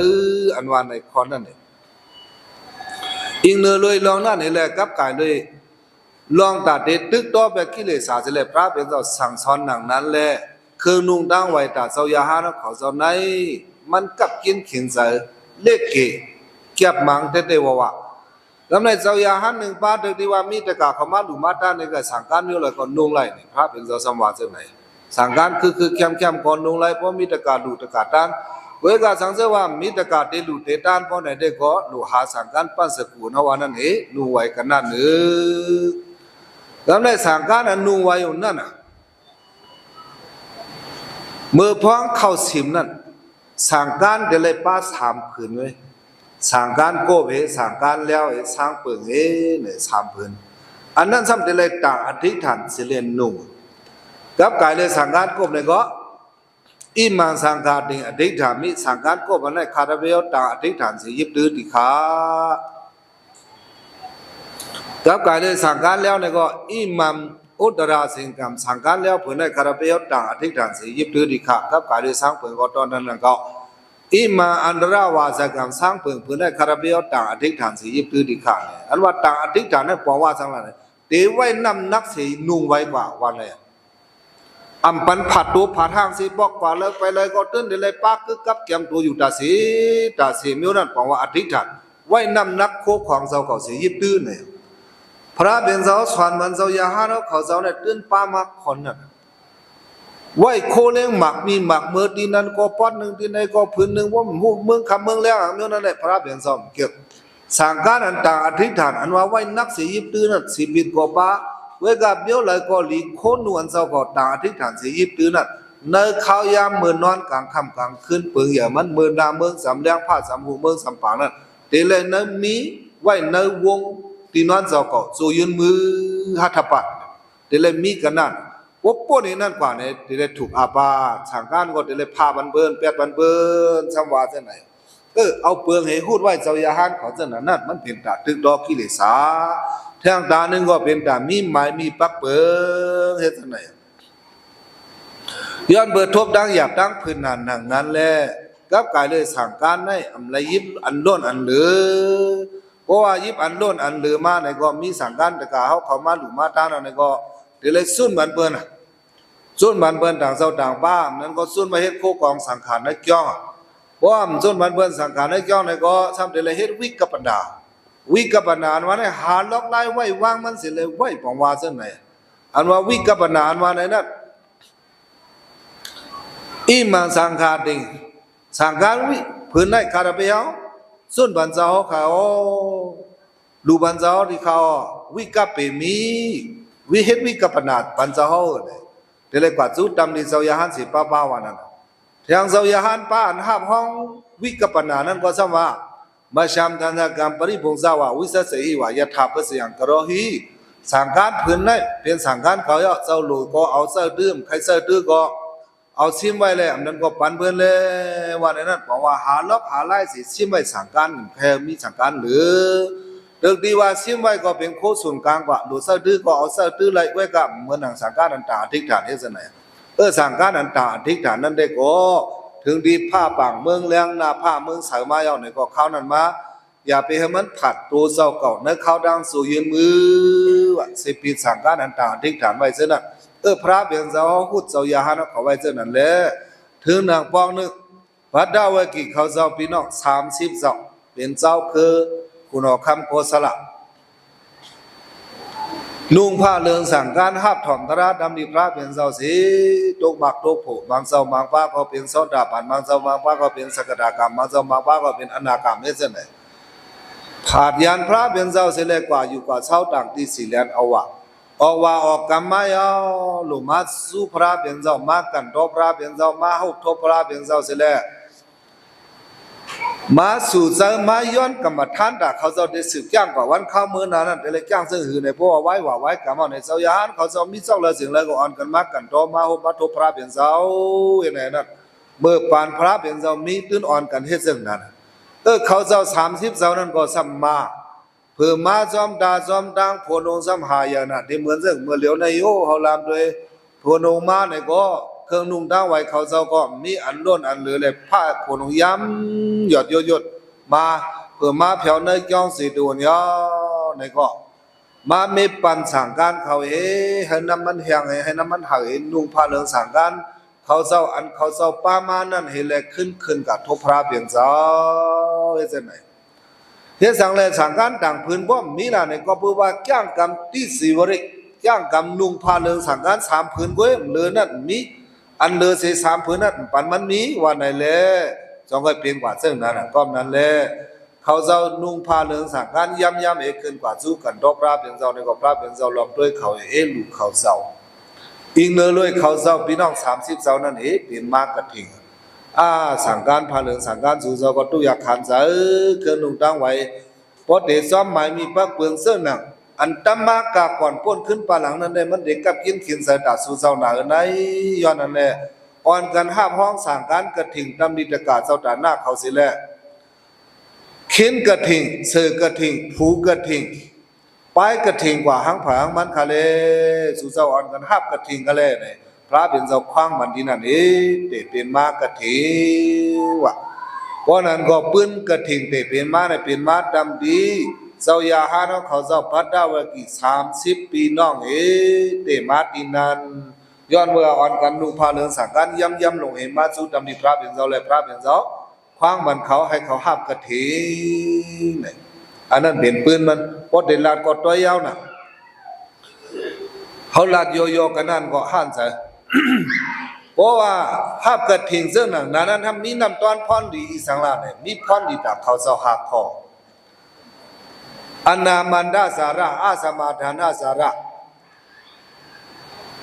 อันว่าในคอนนั่นเองอิงเนอเลยลองนั่นนี่แหละกับกายเลยลองตัดเด็ดตึกต่อแบบกิเลสาเสลพระเป็นเจ้าสั่งสอนหนังนั้นแหละคือนุ่งตั้งไว้ตัดเจ้ายาหานะเขาเจ้าในมันกับกินขินใจเล็กเก็บมังเตว่าแล้วในเจ้ายาหาหนึ่งป้าตึกที่ว่ามีตะกาเขามาดูมาด้านในก็สั่งการอยู่เลยก็นุ่งไรนี่พระเป็นเจ้าสมวาเจ้าไหนสั่งการคือเข้มก่อนนุ่งไรเพราะมีตะกาดูตะกาด้านเวลาสังเสว่ามีตะกาเตลุเตตานพอไหนได้ก็ลูหาสังการปั้นสกุลวันนั้นนูไว้กันนั่นแล้วในสังการนูไว้อยู่นั่นเมื่อพ้องเข้าสิมนั่นสังการเดลัยป้าสามผืนไว้สังการโกบสังการแล้วสร้างเปิงเนี่ยสามผืนอันนั้นซ้ำเดลัยต่างอธิษฐานสิเลนนุ่งกับกายเลยสังการโกบเนี่ยก็อิมังสังการดิอธิษฐานมิสังการก็มันได้คาราเบลต่างอธิษฐานสิยิบดื้อติขากับกายเลยสังการแล้วเนี่ยก็อิมัมอุตราสิงกรรมสังการแล้วเพื่อนได้คาราเบลต่างอธิษฐานสิยิบดื้อติขากับกายเลยสร้างเพื่อนก็ตอนนั้นก็อิมาอันตราวาสกรรมสร้างเพื่อนได้คาราเบลต่างอธิษฐานสิยิบดื้อติขาเนี่ยอันว่าต่างอธิษฐานนั้นบอกว่าสังอะไรเดี๋ยวไว้นำนักสีนุ่งไว้กว่าวันเลยอัมปันผัดตัวผัดทางสีบอกกว่าเลยไปเลยก็ตื่นเดี๋ยวเลยป้าคือกับเกียมตัวอยู่ตาสีมิวนั่นบอกว่าอธิษฐานไว้นำนักโคของเจ้าเขาสียิบตื้นเนี่ยพ ระเป็นเจ้าสวนมันเจ้ายาหาเขาเจ้าเนี่ยตื่นป้ามาคนน่ะไว้โคเลี้ยงหมักมีหมักเมื่อที่นั้นก็ป้อนหนึ่งที่ไหนก็พื้นหนึ่งว่าเมืองคำเมืองแล้วเมื่อนั้นแหละพระเป็นเจ้าเกี่ยวสังการอันต่างอธิษฐานอันว่าไว้นักเสียยิบตื้อนั่นสิบิดก็ป้าเวกับเบี้ยวเลยก็หลีโคนนวลเจ้าก็ต่างอธิษฐานเสียยิบตื้อนั่นเนยข้าวยามเมื่อนอนกลางค่ำกลางคืนเปลือยมันเมื่อนาเมืองสำแดงผ้าสำหูเมืองสำปางนั่นเตเลยเนยมีไว้เนยวงตีนอนเจ้าก็สู้ยืนมือหัตถปัดเตเลยมีกันนั่นว่าพวกนี้นั่นกว่าเนี่ยเตเลยถูกอาบาสังการก็เตเลยพาบันเบินแปดบันเบินสำวาเส้นไหนเอาเปลืองให้พูดไว้เจ้ายาหันเขาเส้นนั้นมันเป็นตาตึกดอกกิเลสาทางตาหนึ่งก็เป็นตามีไม้มีปักเปิงเฮ็ดจังไหนย้อนเบิดทบดังหยาบดังพื้นนั่นหนังนั้นแหละกับกายเลยสั่งการให้อำไรยิบอันล้นอันเหลือเพราะว่ายิบอันล้นอันเหลือมาในก็มีสั่งการแต่กาเขามาหลุมาตาในก็เดี๋ยวเลยสุ่นบันเปิ้นสุ่นบันเปิ้นต่างเจ้าต่างบ้านนั้นก็สุ่นมาเฮ็ดโคกองสังขารในจ้องเพราะสุ่นบันเปิ้นสังขารในจ้องในก็ซ้ำเดี๋ยวเลยเฮ็ดวิกปัญญาวิกปัญญาวันนี้หาล็อกไล่ไว้วางมันเสร็จเลยไว้ปองวาเส้นไหนอันว่าวิกปัญญาวันในนั้นอิมังสังขาติงสังขารวิพื้นในคาราเบียวส่วนบันเจ้าเขาลูบันเจ้าที่เขาวิกเปมีวิเหตุวิกปนาดบันเจ้าเนี่ยเดี๋ยวเลยกว่าจุดดำดินเจ้ายาหันสิป้าวันนั้นทางเจ้ายาหันป้าอันห้าห้องวิกปนานั้นก็สมามาชามทันกรรมปริพงศาวาวิเศษเสียวายถาปเสียงกระหีสังขารพื้นในเป็นสังขารเขาเจ้าลูกก็เอาเสื้อดื้มใครเสื้อดื้อก็เอาซิมไว้เลยอันนั้นก็ปันเพื่อนเลยว่าในนั้นบอกว่าหาล็อกหาไล่สิซิมไว้สั่งการแค่มีสั่งการหรือเรื่องที่ว่าซิมไว้ก็เป็นโคส่วนกลางกว่าหรือเสื้อดื้อก็เอาเสื้อดื้อไล่ไว้กับเหมือนหนังสั่งการอันตาอธิษฐานเท่าไหร่สั่งการอันตาอธิษฐานนั้นได้ก็ถึงดีผ้าป่างเมืองเลี้ยงนาผ้าเมืองสายมาเอาในก็เข้านั้นมาอย่าไปให้มันผัดตัวเจ้าเก่าในเข้าดังสู่ยืนมือว่าสิปีสั่งการอันตาอธิษฐานไว้เส้นนั้นพระเป็นเจ้าพูดเจ้า ยาหานะเขาไว้เจ้านั่นแหละถึงนางปองนึกพัดดาวกิเขาเจ้าพี่น้อง30เจ้าเป็นเจ้าคือคุณอคำโกศลนุ่งผ้าเลืองสั่งการหับถ่อมตราดำดีพระเป็นเจ้าสีตกบักตกโผบางเจ้าบางป้าก็เป็นโสดาบันบางเจ้าบางป้าก็เป็นสกทากรรมบางเจ้าบางป้าก็เป็นอนาคามเช่นไหนขาดยานพระเป็นเจ้าเสียเลยกว่าอยู่กว่าเช้าต่างที่สี่แลนเอาวะออกว่าออกกรรมายาวหลุมาสู้พระเป็นเจ้ามากันทบพระเป็นเจ้ามาหุบทบพระเป็นเจ้าเสียแล้วมาสู่เจ้ามาย้อนกรรมฐานด่าเขาเจ้าได้สืบจ้างกว่าวันเข้ามือนั้นได้เลยจ้างซึ่งหือในพวกไว้ว่าไว้กรรมในเจ้ายานเขาเจ้ามีเจ้าเลยสิ่งเลยก็อ่อนกันมากันทบมาหุบมาทบพระเป็นเจ้าอย่างไรนั่นเมื่อปานพระเป็นเจ้ามีตื้นอ่อนกันเฮ็ดซึ่งนั้นเขาเจ้า30เจ้านั้นก็สัมมาเพื่อมาจอมดาจอมดังโพนงสัมหายานะที่เหมือนเรื่องเมื่อเหลียวในโยเขาลามโดยโพนงมาในก็เครื่องนุ่งดังไว้เขาเจ้าก็มีอันล้นอันเหลือเลยผ้าโพนงย้ำหยดหยดมาเพื่อมาเผาในจ้องสีดวนยอในก็มามีปันสั่งการเขาให้น้ำมันแห้งให้น้ำมันหายนุ่งผ้าเหลืองสั่งการเขาเจ้าอันเขาเจ้าป้ามานั่นเห็นเลยขึ้นกับทบพระเปลี่ยนเจ้าเฮ็ดจังไหนเฮ็ดสั่งเลยสั่งการต่างพื้นบ่มีล่ะในก็เพื่อว่าจ้างกรรมที่สีวริจ้างกรรมนุ่งผ้าเหลืองสั่งการ3พื้นก้อยเหลือนั่นมีอันเหลือสิ3พื้นนั่นปันมันมีว่าไหนแลจองก็เปลี่ยนกว่าซึ่งนั้นก็นั้นแลเขาเจ้านุ่งผ้าเหลืองสั่งการย้ำเอขึ้นกว่าสู้กันดอกพระเป็นเจ้าในก็พระเป็นเจ้าลอมด้วยเขาลูกเขาเจ้าอิงเนอเลยเขาเจ้าพี่น้อง30เจ้านั่นเป็นมากกระถิ่งสั่งการพาเหลืองสั่งการสู่เจ้าก็ตุยาขันเสือเครื่องนุ่งตั้งไว้พอเด็กซ้อมหมายมีปักเปลืองเสื้อหนังอันตั้มมากาก่อนป้นขึ้นปลาหลังนั้นได้มันเด็กกับกินขินใส่ดาสู่เจ้าหนาในย้อนนั่นแหละอ่อนกันห้าห้องสั่งการกระถิ่งตำดิตกาเจ้าตาหน้าเขาสิแลเข็นกระถิ่งเสือกระถิ่งผูกระถิ่งป้ายกระถิ่งกว่าหังผางมันคาเลสู่เจ้าอ่อนกันห้ากระถิ่งกันเลยเนี่ยพระเป็นเจ้าคว้างมันที่นั่นเตเป็นมากระถิ่งวะเพราะนั้นก็ปื้นกระถิ่งเตเป็นมาในเป็นมาดำดีเจ้ายาหาเขาเจ้าพัดดาวกี่30 ปีน้องเตมาที่นั่นย้อนเมื่ออ่อนกันนุ่งผ้าเหลืองสั่งกันย้ำลงเห็นมาสู่ดำดีพระเป็นเจ้าเลยพระเป็นเจ้าคว้างมันเขาให้เขาหับกระถิ่งเนี่ยอันนั้นเป็นปืนมันพอเดลาดก็ตัวยาวนะ เขาลาดโยโย่กันนั่นก็ห้านใจเพราะว่าภาพกระถิ่งซึ่งนั้นทำมีน้ำตอนพรดีอีสังลาเนี่ยมีพรดีจากเขาเจ้าหาคออนามันดาสาระอาสมาทานาสาระ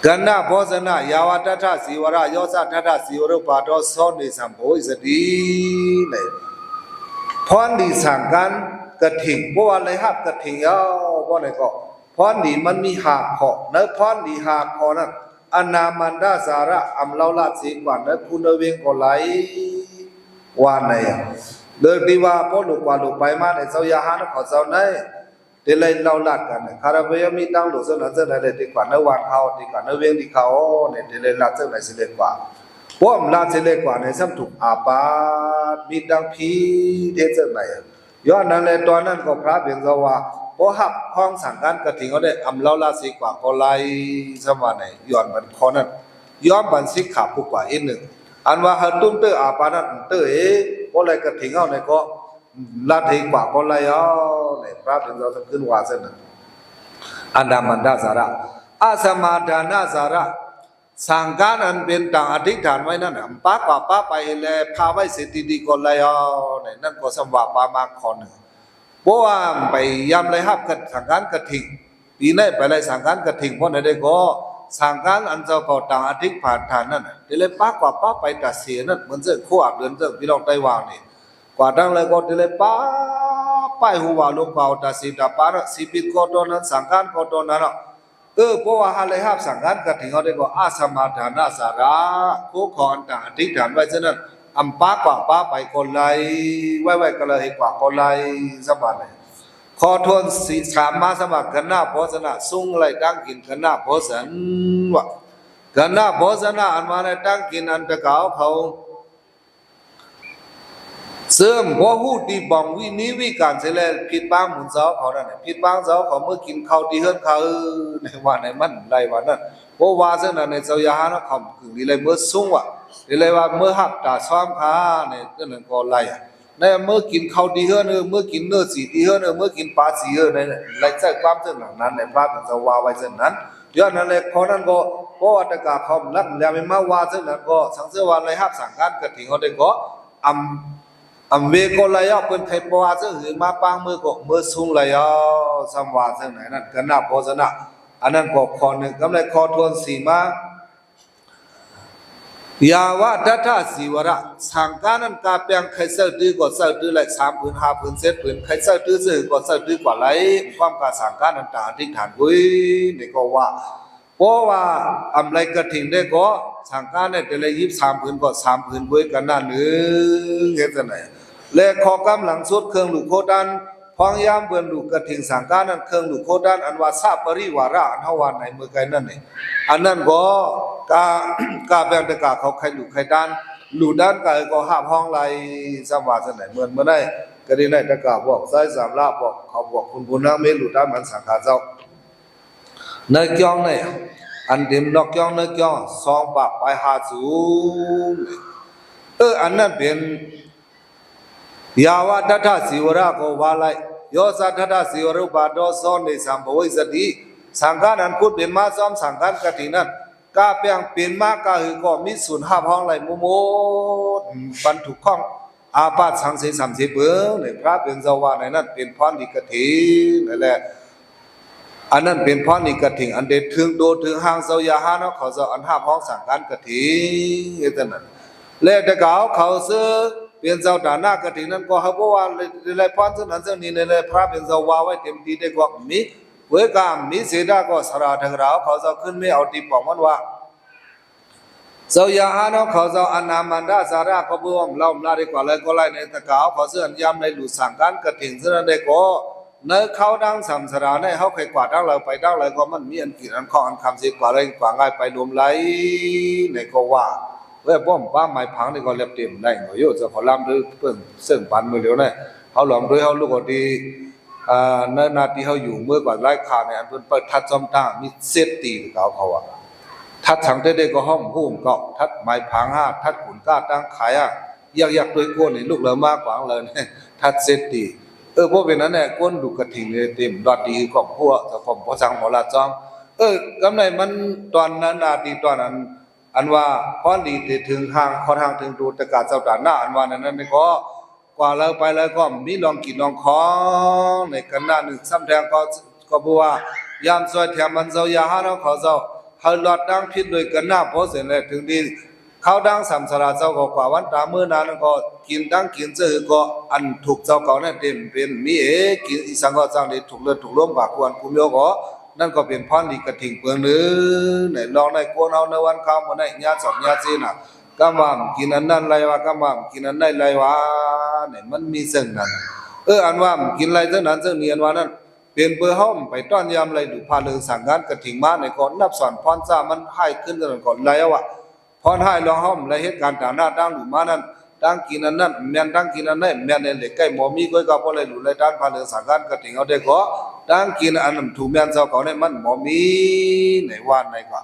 กันนาโพสนายาวตัทธสีวระโยสัทธสีวรุปาโตโซนิสัมโพอิสติเนี่ยพรดีสั่งกันกระถิ่งเพราะว่าอะไรครับกระถิ่งยาวเพราะอะไรก็พรดีมันมีหากคอเนื้อพรดีหากคอนั้นอนามันดาสาระอัมเลาลาสีกว่าเนื้อคุณเวงก็ไหลว่าไหนเดินดีว่าพอลูกว่าลูกไปมาในเจ้ายาหานเขาเจ้าไหนเดลัยเราลัดกันคาราเบียมีตั้งหลุดเส้นนั้นเส้นไหนเลยดีกว่าเนื้อวานเขาดีกว่าเนื้อเวียงที่เขาเนี่ยเดลัยลัดเส้นไหนสิเล็กกว่าเพราะลัดสิเล็กกว่าในซ้ำถูกอาปามีดังพีเทเส้นไหนย้อนนั้นเลยตอนนั้นก็พระเบียงเจ้าว่าเพราะหักห้องสั่งการกระถิ่งเขาได้อำเล่าลาสีกว่าก็ไล่สมาไหนย้อนบันคอนั้นย้อนบันสิขาผู้กว่าอีกหนึ่งอันว่าหัดตุ้มเตออาปานั้นเตอเพราะอะไรกระถิ่งเขาเนี่ยก็ลาดีกว่าก็ไล่เนี่ยพระเบียงเจ้าจะขึ้นว่าเส้นนั้นอันดามันดาสาระอาสมาดานาสาระสั่งการอันเป็นต่างอธิษฐานไว้นั่นป้ากว่าป้าไปเลยพาไว้เสติดีก็ไล่เนี่ยนั่นก็สมว่าปามาคอหนึ่งเพราะว่าไปยำเลยครับกับสั่งการกระถิ่งปีนี้ไปเลยสั่งการกระถิ่งเพราะในเด็กก็สั่งการอันเจ้าก็ต่างอธิษฐานนั่นเดี๋ยวเลยป้ากว่าป้าไปตัดเสียนั่นเหมือนเรื่องคู่อับเดินเรื่องพี่น้องไต้หวันนี่กว่าดังเลยก็เดี๋ยวเลยป้าไปหัวลูกเบาตัดสีตาป้าสีปิดก็โดนนั้นสั่งการก็โดนนั้นเพราะว่าอะไรครับสั่งการกระถิ่งเขาได้ก็อาสมาทานาสาระคู่ขอนต่างอธิษฐานไว้ฉะนั้นอัมป้ากว่าป้าไปคนไรไว้ก็เลยกว่าคนไรสบายเลยขอทวนสีสามมาสมัครกันหน้าโพสนะสุ่งไรตั้งกินกันหน้าโพสันวะกันหน้าโพสนะอันมาในตั้งกินอันตะเกาเขาเสริมว่าหูดีบองวินิวิการเสร็จแล้วผิดบ้างหมุนเสาเขานั่นผิดบ้างเสาเขาเมื่อกินข้าวดีเฮิร์นเขาในวันในมันไรวันนั้นเพราะว่าเส้นนั้นในเสาหานะเขาคือดีเลยเมื่อสุ่งวะดีเลยว่าเมื่อหักตาซ้อมขาเนี่ยก็นั่นก็ไรในเมื่อกินข้าวดีเฮิร์นเมื่อกินเนื้อสีดีเฮิร์นเมื่อกินปลาสีเฮิร์นในไรใจความเส้นนั้นในพระเป็นเสาว่าไว้เส้นนั้นย้อนนั้นเลยเขานั้นก็เพราะว่าตะกาเขาลักแล้วไม่มาว่าเส้นนั้นก็สังเสริญวันเลยหักสั่งการกระถิ่งเขาได้ก็อัมเวโกลายเป็นไทยปวาซึ่งหือมาปางมือก็มือสุ่งเลยสัมวาซึ่งไหนนั่นกันนาโพสนะอันนั้นก็ข้อหนึ่งกำไรข้อทวนสีมายาวะดัตถสีวระสังการนั้นกาเปียงใครเสดื้อก็เสดื้อเลย3 ผืน 5 ผืนเซตผืนใครเสดื้อซื่อก็เสดื้อกว่าไหลความการสังการนั้นต่างอธิษฐานไว้นี่ก็ว่าเพราะว่าอำไรกระถิ่งได้ก็สังการเนี่ยแต่ละ23 ผืนก็3 ผืนไว้กันนั่นหนึ่งเห็นไหมเลขข้อกำลังสุดเครื่องลูกโคดันพองยามเบือนลูกกระถิ่งสังการนั้นเครื่องลูกโคดันอันว่าซาปริวาระอันเฮาวันในมือไกนั่นนี่อันนั้นก็กาแบ่งตะกาเขาใครลูกใครด้านลูกด้านก็ห้ามห้องไรสมวาสไหนเมื่อได้ก็ได้ในตะกาบอกใส่สามลาบอกเขาบอกคุณนางเมลูกด้านมันสังขารเจ้าในกองเนี่ยอันเดิมนอกกองในกอง2 ปากไปหาสูงอันนั้นเป็นยาวะดัตถสีวระก็ว่าไล่โยสัทธะสีวรุปาโตโซนิสัมภวิสติสังฆานันพูดเป็นมาซ้อมสังฆานกฐินนั้นกาเปียงเป็นมากาหือก็มีศูนย์5 ห้องไหลมุโมบรรทุกข้องอาปาสังเส30 เบื้องในพระเป็นเจ้าว่าในนั้นเป็นพรนิกถินั่นแหละอันนั้นเป็นพรนิกถิอันเด็ดถึงโดถึงหางเสายาหาเนาะเขาจะอัน5 ห้องสังฆานกฐิเท่านั้นแล้วแต่เขาซื้อเป็นเจ้าด่านหน้ากระถิ่นนั้นก็เขาบอกว่าในพรซึ่งนั้นซึ่งนี้ในพระเป็นเจ้าว่าไว้เต็มที่ได้กว่ามีเวกามมีเสดาก็สระทั้งเราเขาจะขึ้นไม่เอาตีบอกมันว่าเจ้าอย่าหาเนาะเขาจะอนามันดาสาระเขาบอกว่าเราหน้าดีกว่าเลยก็ไล่ในตะกาวเขาเสื่อมย้ำในหลุดสั่งการกระถิ่นซึ่งนั้นได้ก็เนื้อเขาดังสัมสระในเขาเคยกวาดดังเราไปดังเลยก็มันมีอันกี่อันข้ออันคำสิกว่าเลยกว่าง่ายไปรวมไหลในก็ว่าป้อมป้าไม้พังนี่ก็เรียบเต็มได้หน่อยโยจะขอลำด้วยเพิ่งเสื่อมปันมือเดียวเนี่ยเขาหลอมด้วยเขาลูกดีในนาทีเขาอยู่เมื่อก่อนไล่ขาเนี่ยเพิ่นเปิดทัดจอมตามีเซตตีเขาอ่ะทัดฉังได้ก็ห้องหุ้มก็ทัดไม้พังทัดขุนก้าตั้งขายยักด้วยก้นนี่ลูกเลยมากกว่าเลยทัดเซตตีพวกเป็นนั้นเนี่ยก้นดูกระถิ่งเลยเต็มดอดดีของพวกแต่ผมพอสั่งหมอลาจอม กำไรมันตอนนั้นนาทีตอนนั้นอันว่าพอดีถึงห่างขอทางถึงดูตะกาเจ้าตาหน้าอันว่านั้นนี่ก็กว่าแล้วไปแล้วก็มีลองกินลองของในกันหน้าหนึ่งซ้ำแทงก็บัวยามซอยแถมมันเจ้ายาหาเราเขาเจ้าเฮาหลอดดังพิษโดยกันหน้าพอเสร็จแล้วถึงดีเขาดังสัมสราเจ้าก็กว่าวันตามื้อนั้นก็กินดังกินเจอก็อันถูกเจ้าเก่านั่นเต็มเป็นมีกินอีสังก็จังได้ถูกเลือดถูกล้มบากควรกุมโยก็นั่นก็เป็นพรดีกระถิ่งเปืองนึงไหนลองได้กวนเอาในวันข้าวมื้อนั้นญาติสอบญาติจีน่ะกำว่ากินอันนั้นไรวะกำว่ากินอันนั้นไรวะเนี่ยมันมีซึ่งนั้นอันว่ากินไรเท่านั้นเท่านี้อันว่านั้นเป็นเบอร์ห้อมไปต้อนยามไรดูพาเลืองสั่งงานกระถิ่งมาในก่อนนับสอนพรซ่ามันให้ขึ้นกันก่อนไรวะพรให้ลองห้อมไรเหตุการณ์ต่างหน้าดังหลุมานั้นดังกินอันนั้นแม่นดังกินอันนั้นแม่นในใกล้หมอมีก็พอไรหลุไรด้านพาเลืองสั่งงานกระถิ่งเอาได้ก็ดังกินอันนั้นถูกแม่นเจ้าเขาในมันหมอมีในวันในกว่า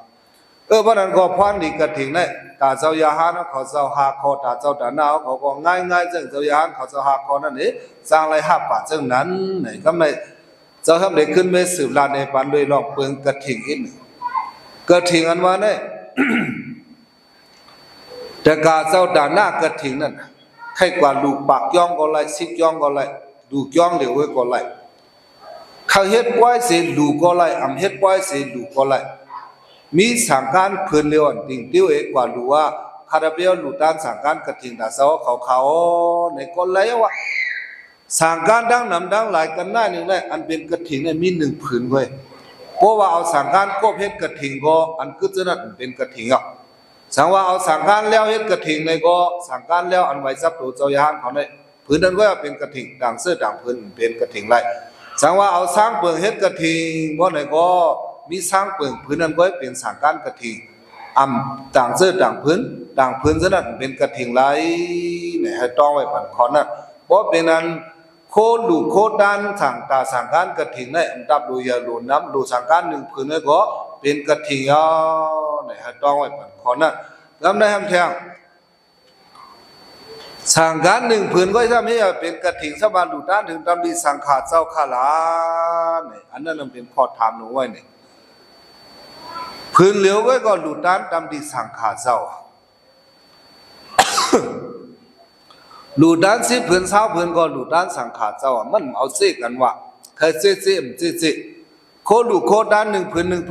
เพราะนั้นก็พรดีกระถิ่งในตาเจ้ายาหานะเขาเจ้าหาคอตาเจ้าตาหน้าเขาก็ง่ายๆซึ่งเจ้ายาหาเขาเจ้าหาคอนั่นเองสร้างไรหับป่าซึ่งนั้นไหนก็ไม่เจ้าทำได้ขึ้นไม่สืบลาในปันโดยลอกเปลืองกระถิ่งอีกหนึ่งกระถิ่งอันว่าเนี่ยแต่กาเจ้าตาหน้ากระถิ่งนั่นใครกว่าลูกปากย่องก็ไรซิกย่องก็ไรดูย่องเดี๋ยวไว้ก็ไรเขาเฮ็ดป้อยเสียลูกก็ไรอำเฮ็ดป้อยเสียลูกก็ไรมีสังการเพื่อนเลี้ยงติ่งติ้วกว่าดูว่าคาราเบลลูด้านสังการกระถิ่งตาเสาเขาในก็ไรวะสังการดังนำดังหลายกันหน้าหนึ่งเลยอันเป็นกระถิ่งเนี่ยมีหนึ่งผืนไว้เพราะว่าเอาสังการก็เฮ็ดกระถิ่งก็อันก็จะนั่นเป็นกระถิ่งอ่ะสังว่าเอาสังการแล้วเฮ็ดกระถิ่งในก็สังการแล้วอันไว้ซับตัวเจ้าย่างเขาเนี่ยผืนนั้นก็เป็นกระถิ่งต่างเสื้อต่างผืนเป็นกระถิ่งไรสังว่าเอาสร้างเปลืองเฮ็ดกระถิ่งเพราะไหนก็มีสร้างเปลืองพื้นนั้นก็เป็นสังการกระถิ่งต่างเสื้อต่างพื้นซะนั่นเป็นกระถิ่งไรเนี่ยให้ต้องไว้ผ่อนคอนั่นเพราะเป็นนั้นโคดูโคด้านสั่งตาสังการกระถิ่งในอันดับดูยาดูน้ำดูสังการหนึ่งพื้นนั่นก็เป็นกระถิ่งเนี่ยให้ต้องไว้ผ่อนคอนั่นลำได้ทำแทงสังการหนึ่งผืนก็ถ้าไม่เป็นกระถิ่งสบายดูด้านถึงตำดีสังขาเจ้าขาลาเนี่ยอันนั้นมันเป็นข้อถามหนูไว้เนี่ยผืนเหลียวก็หลุดด้านตำดีสังขาเจ้าหลุดด้านสิผืนเช้าผืนก็หลุดด้านสังขาเจ้ามันเอาเสกันว่าเคยเจ๊โคดูโคด้านหนึ่งผืนนั่น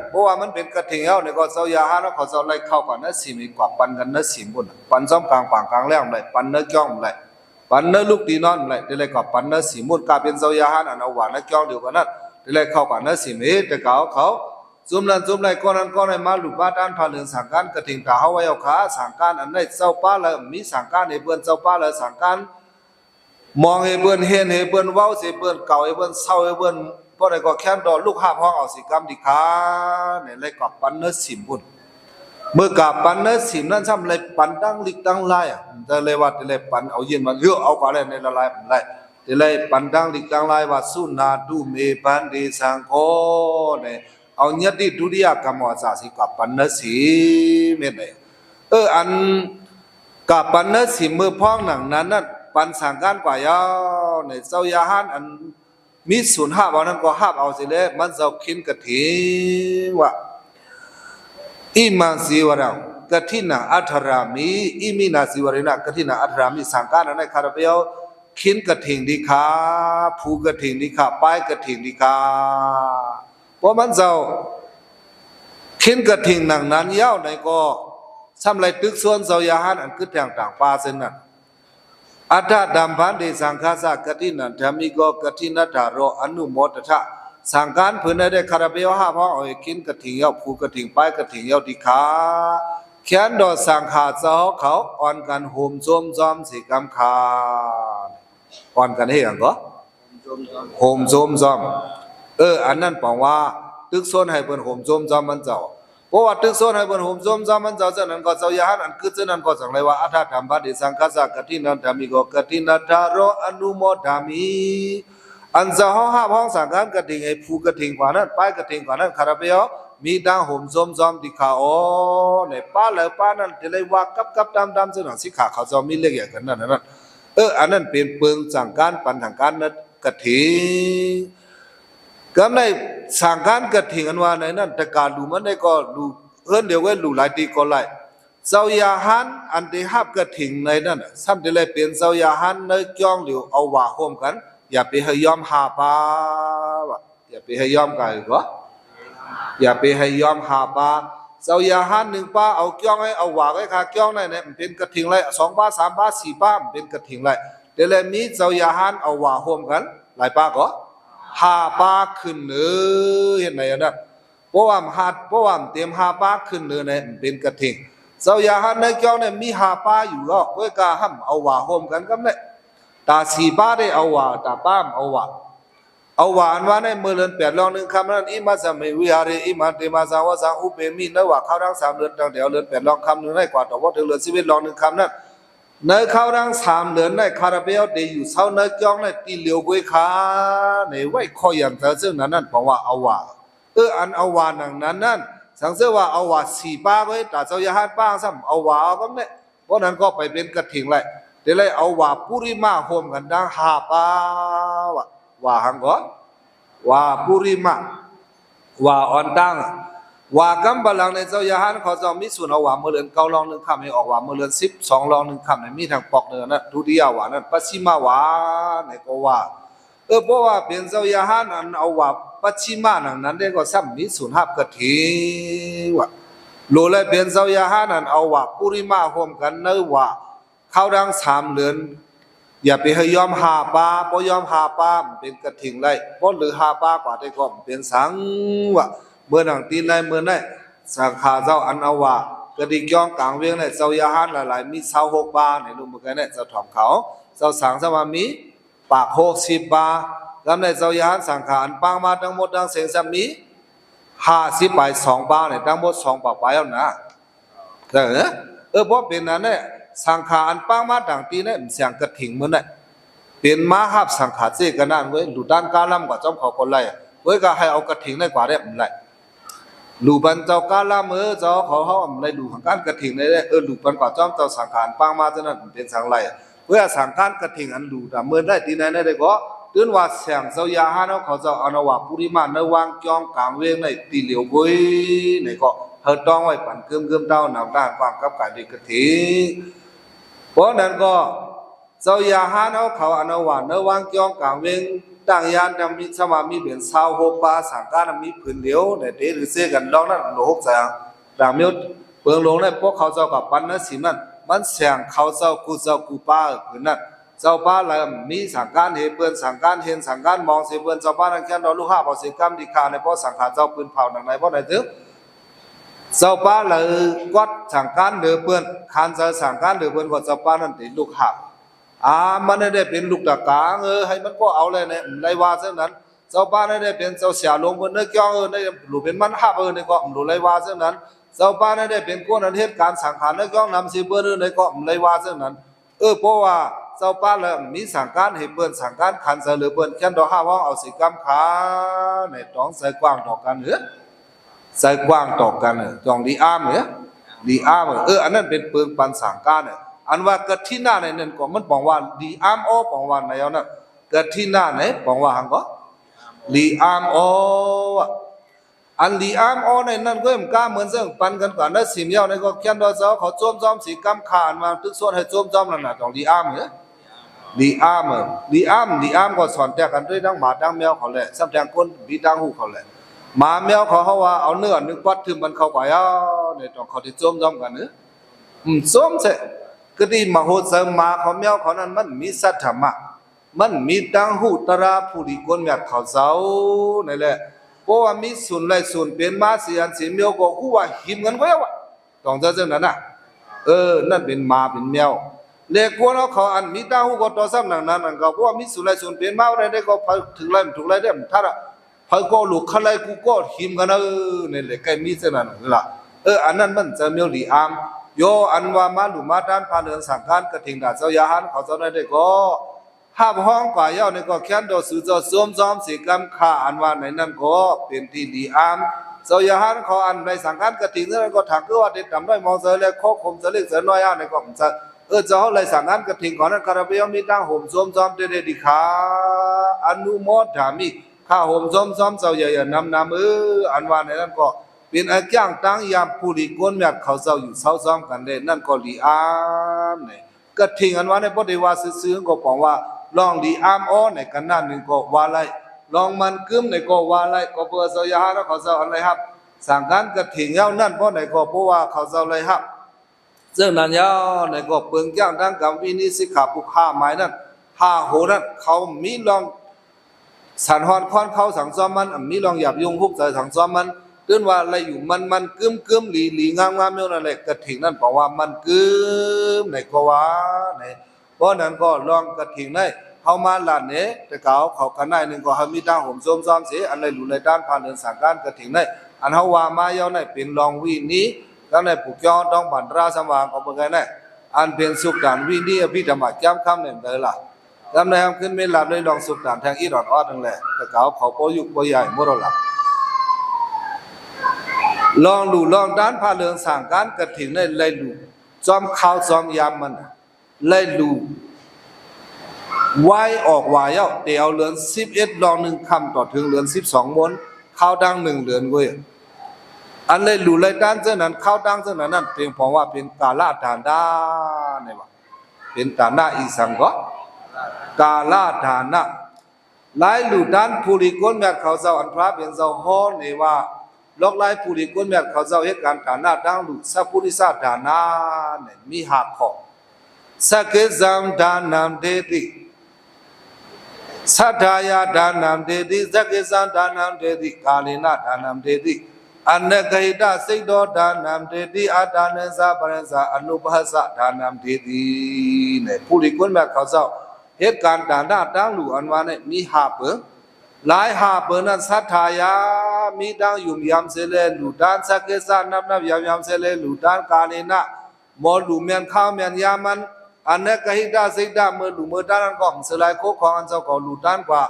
เพราะว่ามันเป็นกระถิ่งเนี่ยก็เจ้ายาหาแล้วเขาเจ้าไล่เข้าก่อนนะสิมีกว่าปันกันนะสิบุญปันซ้อมกลางปางกลางแรงเลยปันเนื้อจ้องเลยปันเนื้อลูกตีนอนเลยได้เลยกับปันเนื้อสิมุนกาเป็นเจ้ายาหาอันเอาหวานนะจ้องเดียวกันนั่นได้เลยเข้าก่อนนะสิมีแต่เขาจุ่มไรก้อนนั้นก้อนในมาลูกบ้านด้านพาเรือนสังการกระถิ่งตาเขาไว้เอาขาสังการอันในเจ้าป้าเลยมีสังการในเบื้องเจ้าป้าเลยสังการมองให้เบื้องเห็นให้เบื้องเว้าเสียเบื้องเก่าให้เบื้องเศร้าให้เบื้องเพราะในก็แค่ดอลูกห้าห้องเอาสิกรรมดีขาเนี่ยเลยกับปันเนื้อสิมบุญเมื่อกับปันเนื้อสิมนั้นซ้ำเลยปันตั้งลิกตั้งไล่จะเลยว่าจะเลยปันเอาเย็นมันเยอะเอากว่าเลยในละลายมันไล่จะเลยปันตั้งลิกตั้งไล่ว่าสุนาดูเมปันเดสังโฆเนี่ยเอาเนี้ยที่ดุริยกรรมวาสาสิกับปันเนื้อสิมเนี่ยอันกับปันเนื้อสิมมือพ้องหนังนั้นนั่นปันสังการกว่ายาวในเจ้ายาหันอันมีศูนย์ห้าเอานั้นก็ห้าเอาสิเลยมันจะคินกระถิ่งว่าอิมังสีวะเรากฐินาอัทรามีอิมินาสีวะเรนะกฐินาอัทรามีสังการนั้นคาราเบลคินกฐิงดีขาภูกฐิงดีขาป้ายกฐิงดีขาเพราะมันจะคินกฐิงหนังนั้นยาวในก็ทำไรตึกส่วนเจ้ายาหันอันคือต่างๆปาเส้นนั้นอัฏฐดัมพันเดสังฆาสะกฐินันธรรมิโกกฐินัตถาโรอนุโมทถะสังการเพื่อนได้คาราเบลห้าพ้องเอากินกฐิงยาวภูกฐิงป้ายกฐิงยาวดีขาแขนดอสังขาเจ้าเขาอ่อนกันโหมโจมจอมสิกรรมขาอ่อนกันให้ยังก็โหมโจมจอมอันนั้นบอกว่าตึกโซนให้เปิ้นโหมโจมจอมมันเจ้าเพราะว่าตึกโซนให้เปิ้นโหมโจมจอมมันเจ้าฉะนั้นก็เจ้าย่าอันคือฉะนั้นก็สั่งเลยว่าอัฏฐธรรมปฏิสังฆาสะกฐินันธรรมิโกกฐินัตถาโรอนุโมทามิอันจะห้าพ้องสังการกฐิงให้ภูกฐิงกว่านั้นป้ายกฐิงกว่านั้นคาราเบลมีดังโหมโจมจอมดิขาโอในป้าเลยป้านั้นจะเลยว่ากับดำซึ่งสิขาเขาจะมีเล็กอย่างกันนั่นอันนั้นเป็นเปลืองสังการปันทางการนั้นกฐิงก็ใน สังการกระถิ่งอันว่าในนั้นตะการดูมันได้ก็ดูเดี๋ยวก็ดูหลายตีก็ไล่เจ้ายาหันอันที่ฮับกระถิ่งในนั้นซ้ำจะเลยเป็นเจ้ายาหันในจ้องเหลียวเอาว่าห่มกันอย่าไปให้ยอมหาปาวะอย่าไปให้ยอมกันก็อย่าไปให้ยอมหาปาเจ้ายาหันหนึ่งป้าเอาจ้องให้เอาว่าให้ขาจ้องในเนี่ยมันเป็นกระถิ่งไร2 ป้า3 ป้า4 ป้ามันเป็นกระถิ่งไรเดี๋ยวเลยมีเจ้ายาหันเอาว่าห่มกันหลายป้าก็5 ป้าขึ้นเนื้อเห็นไหมนะเพราะว่าเตรียม5 ป้าขึ้นเนื้อเนี่ยมันเป็นกระถิ่งเจ้ายาหันในจ้องเนี่ยมี5 ป้าอยู่หรอกเว้ยกาห้ำเอาว่าห่มกันก็เนี่ยตา4 ป้าได้เอาว่าตาป้ามเอาว่าอันว่าในเมื่อเดือน8 ลอง 1 คำนั้นอิมาสมิวิหารอิมาเตมาสาวสาอุเปมีนว่าเข้าทั้ง3 เดือนตั้งเดี๋ยวเดือน8 ลอง คำนึงได้กว่าต่อว่าถึงเดือน11 ลอง 1 คำนั้นในเข้าทั้ง3 เดือนได้คาราเบลได้อยู่เช้าในจ้องในตีเหลียวกุ้ยขาในไว้คออย่างเธอซึ่งนั้นเพราะว่าเอาว่าอันเอาว่านั้นสังเสริว่าเอาว่า4 ป้าไว้แต่เจ้ายาหันป้าซ้ำเอาว่าก็เนี่ยเพราะนั้นก็ไปเป็นกระถิ่งเลยเดี๋ยวเลยเอาว่าปุริมาโฮมกันดัง5 ป้าว่าหังก็ว่าปุริมาว่าอ่อนตั้งว่ากำบาลังในเจ้ายาหันเขาจะมีส่วนเอาว่าเมื่อเดือน9 ลอง 1 คำให้ออกว่าเมื่อเดือน12 ลอง 1 คำในมีทางปอกเนื้อนะทุติยาว่านั้นปัจฉิมาว่าในก็ว่าเพราะว่าเป็นเจ้ายาหันอันเอาว่าปัจฉิมานั้นได้ก็ซ้ำมีส่วนหับกระถิ่งว่าโลเลยเป็นเจ้ายาหันอันเอาว่าปุริมาโฮมกันเนื้อว่าเข้าดัง3 เดือนอย่าไปให้ยอม5 ป้าเพราะยอม5 ป้าเป็นกระถิ่งไรเพราะหรือ5 ป้ากว่าได้ก็เป็นสังว่าเมื่อหนังตีนในเมื่อไหนสังขาเจ้าอันเอาว่ากระดิกย่องกลางเวียงในเจ้ายาหันหลายๆมี26 ป้าในรูปเหมือนกันเนี่ยเจ้าถอมเขาเจ้าสังสมามีปาก60 ป้าแล้วในเจ้ายาหันสังขารปังมาทั้งหมดทั้งเสียงสามี50 ไป2 ป้าเนี่ยทั้งหมด2 ป้าไปแล้วนะเพราะเป็นนั้นเนี่ยสังขารปังมาต่างตีเนี่ยเสียงกระถิ่งเหมือนเนี่ยเป็นมาหับสังขารเจกันนั่นเว้ยหลุดด้านกาลัมกว่าจอมเขาคนไรเว้ยก็ให้เอากระถิ่งได้กว่าได้มันไรหลุบันเจ้ากาลัมเจ้าเขาอะไรหลุของการกระถิ่งได้หลุบันกว่าจอมเจ้าสังขารปังมาจะนั่นเป็นสังไรเว้ยสังขารกระถิ่งอันหลุดเมื่อได้ตีไหนได้ก็ตื่นว่าเสียงเจ้ายาหันเขาเจ้าอนาวาปุริมาเนวางจอมกลางเวียงในตีเหลียวกุ้ยในก็เฮาต้องไว้ปั่นเกิมเต้านำด้านความกับการดีกระถิ่งเพราะนั้นก็เจ้ายาหันเขาอนาวาเนวางจอมกลางเวียงตั้งยานจะมีสมามีเป็น26 ป้าสังการมีผืนเดียวในเดหรือเสกันลองนั้นโลหกแสงต่างมีเปิงลงในพวกเขาเจ้ากับปันนั้นสิมันมันเสียงเขาเจ้ากูป้าผืนนั้นเจ้าป้าเลยมีสังการเห็นเปิ้นสังการเห็นสังการมองเสียเปิ้นเจ้าป้านั่งแค่นอนลูก5 พอเสียกรรมดีคาในเพราะสังขารเจ้าปืนเผาหนังในเพราะไหนถึงเจ้าป้าเลยวัดสังการเดือเปิ้นคานเจ้าสังการเดือเปิ้นว่าเจ้าป้านั่นติลูกหักมันได้เป็นลูกตะกางให้มันก็เอาเลยเนี่ยไรว่าเช่นนั้นเจ้าป้าได้เป็นเจ้าเสียลงบนเนื้อจ้องได้หลุดเป็นมันหับในก็หลุดไรว่าเช่นนั้นเจ้าป้าได้เป็นก้นอันเหตุการสังขารเนื้อจ้องนำสิเปิ้นในก็ไรว่าเช่นนั้นเพราะว่าเจ้าป้าเลยมีสังการให้เปิ้นสังการขันเสลือเปิ้นแค่ดอก5 ห้องเอาสิกรรมขาในต้องใส่กว้างต่อกันใส่กว้างต่อกันจองดีอ้ามดีอ้ามอันนั้นเป็นเปิงปันสังการอันว่ากะทิหน้าในนั้นก็มันบอกว่าดีอ้ามบอกว่าในเอานะกะทิหน้าในบอกว่าหังก็ดีอ้ามอันดีอ้ามในนั้นก็มันกล้าเหมือนเรื่องปันกันก่อนแล้วสิมเยาในก็แค่ดอกเจ้าเขาโจมสีกำขานมาทึกส่วนให้โจมนั่นน่ะจองดีอ้ามดีอ้ามก็สอนแต่กันด้วยทั้งหมาทั้งแมวเขาแหละซ้ำแทงคนบีดังหูเขาแหละหมาแมวเขาว่าเอาเนื้อนึกวัดถึงมันเข้าไปในต้องเขาที่โจมกันโจมเสร็จก็ที่มโหสถมาเขาแมวเขานั้นมันมีสัทธรรมะมันมีดังหูตราผู้ดีคนแบบเขาเจ้านั่นแหละเพราะว่ามีส่วนไรส่วนเป็นมาเสียนเสียแมวก็หูว่าหิมกันไว้ว่าต้องเจอนั้นน่ะนั่นเป็นมาเป็นแมวเล็กกว่าเขาอันมีดังหูก็ต่อซ้ำนั่นก็เพราะว่ามีส่วนไรส่วนเป็นมาอะไรได้ก็ถึงไรถูกไรได้ถ้าพอก็ลูกขลายกูก็หิมกันนี่แหละใกล้มีเท่านั้นล่ะอันนั้นมันจะมีดีอามโยอันว่ามาหลุมาด้านพาเดินสังขารกระถิ่งดาเจ้ายาหันเขาเจ้าได้ก็5 ห้องกว่าเย้านี่ก็แค่นโดสือจะซ้อมสิกรรมขาอันว่าในนั้นก็เป็นที่ดีอามเจ้ายาหันเขาอันในสังขารกระถิ่งนั้นก็ถักก็ว่าได้ทำได้มองเสือเลยโคคมเสือเล็กเสือน้อยในก็มันจะเจ้าเลยสังขารกระถิ่งก่อนนั้นคาราเบลมีตั้งห่มซ้อมได้ดีขาอนุโมทนามิข ผ้าห่มซ้อมเจ้าใหญ่ๆนำอันว่าในนั้นก็เป็นอาจ้างตั้งยามผู้ลีก้นแมดเขาเจ้าอยู่เศร้าซ้อมกันได้นั่นก็ลีอามเนี่ยก็ทิ้งอันว่าในบ่ได้ว่าซื้อๆก็บอกว่าลองลีอามอ้อในกันนั่นนึงก็ว่าไรลองมันกึมในก็ว่าไรก็เพื่อเจ้าญาแล้วเขาเจ้าอะไรครับสั่งการก็ทิ้งยาวนั่นเพราะในก็เพราะว่าเขาเจ้าอะไรครับซึ่งนั้นยาวในก็เปลืองจ้างทั้งกรรมวินิสิกขาปุผ้าหมายนั้นผ้าโหนั้นเขามีลองสันหอนค้อนเขาสังซ้อมมันมีลองหยับยุงฮุกใจสังซ้อมมันเตือนว่าอะไรอยู่มันกึมหลีงามเมื่อนั่นแหละกระถิ่งนั่นบอกว่ามันกึมในก็ว่าในเพราะนั้นก็ลองกระถิ่งได้เขามาหลานเนี่ยแต่เขากันได้หนึ่งก็เขามีตั้งห่มซ้อมเสียอะไรหลุดเลยด้านผ่านเดินสั่งการกระถิ่งได้อันเขาว่ามาเย้าในเป็นลองวินี้แล้วในผูกยอดต้องบันราสว่างก็เป็นไงเนี่ยอันเป็นสุขด่านวินี้พี่ธรรมะย้ำคำเนี่ยเลยล่ะจำได้ครับขึ้นไม่หลับเลยลองสุขด่านทางอีรอดอ้อนั่นแหละแต่เขาโปยุกโปใหญ่มรหลับลองดูลองด้านพาเรืองสั่งการกระถิ่นได้เลยดูจอมข้าวจอมยามมันเลยดูไว้ออกวายเดี๋ยวเหลือน11ลอง1คำต่อถึงเหลือน12ม้วนข้าวดัง1เหลือนเว้ยอันเลยดูเลยด้านเจ้านั้นข้าวดังเจ้านั้นนั่นเพียงเพราะว่าเป็นกาลาฐานด้าเนี่ยว่าเป็นฐานะอีสังก็กาลาฐานะหลายหลู่ด้านภูริก้นแมทเขาเจ้าอันพระเป็นเจ้าฮ้อเนี่ยว่าลอกไล่ผู้ดีก้นแมทเขาเจ้าเหตุการณ์ฐานะดังหลุดสัพพุริสาฐานะเนี่ยมีหักข้อสักเกจังฐานามเดติสัทธายาฐานามเดติสักเกจังฐานามเดติกาลินาฐานามเดติอันเนกหิตาสิกโดฐานามเดติอาฐานสะปรัญสะอนุภัสสะฐานามเดติเนี่ยผู้ดีก้นแมทเขาเจ้าเหตุการณ์ฐานะดังหลุดอันว่าเนี่ยมีหักหลายหาเปิดนั้นสัทธายามีดังยุ่มยำเสเลหลุดานสักเกษานับยำเสเลหลุดานกาเลนะมอหลุเมียนข้าวเมียนยามันอันนั้นก็ฮิดาสิดาเมื่อหลุเมื่อด้านก็สลายโคของอันเจ้าก็หลุดานกว่า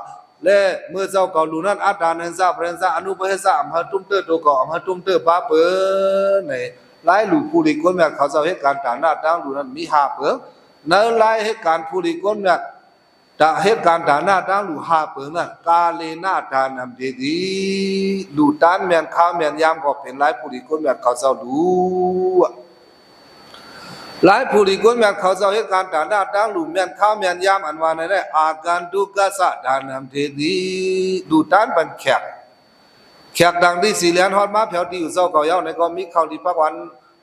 และเมื่อเจ้าก็หลุนั้นอาดานันซาเปรนซาอนุปเหสะมหาตุ้มเตอตัวก็มหาตุ้มเตอป้าเปิดในหลายหลุผู้ดีคนแม่เขาเจ้าเหตุการณ์ฐานะดังหลุนั้นมีหาเปิดในหลายเหตุการณ์ผู้ดีคนแม่แต่เหตุการณ์ฐานะดังหลุหาเปิงนั้นกาเลนาฐานามเดดีหลุด้านแมนข้าวแมนยามก็เป็นหลายผู้ดีคนแบบเขาเจ้าดูหลายผู้ดีคนแบบเขาเจ้าเหตุการณ์ฐานะดังหลุแมนข้าวแมนยามอันว่าในได้อาการดุกัสสะฐานามเดดีหลุด้านบันแขกดังที่สี่เหรียญฮอดมาแถวที่อยู่เจ้าเก่าเย้าในก็มีข้าวที่พักวัน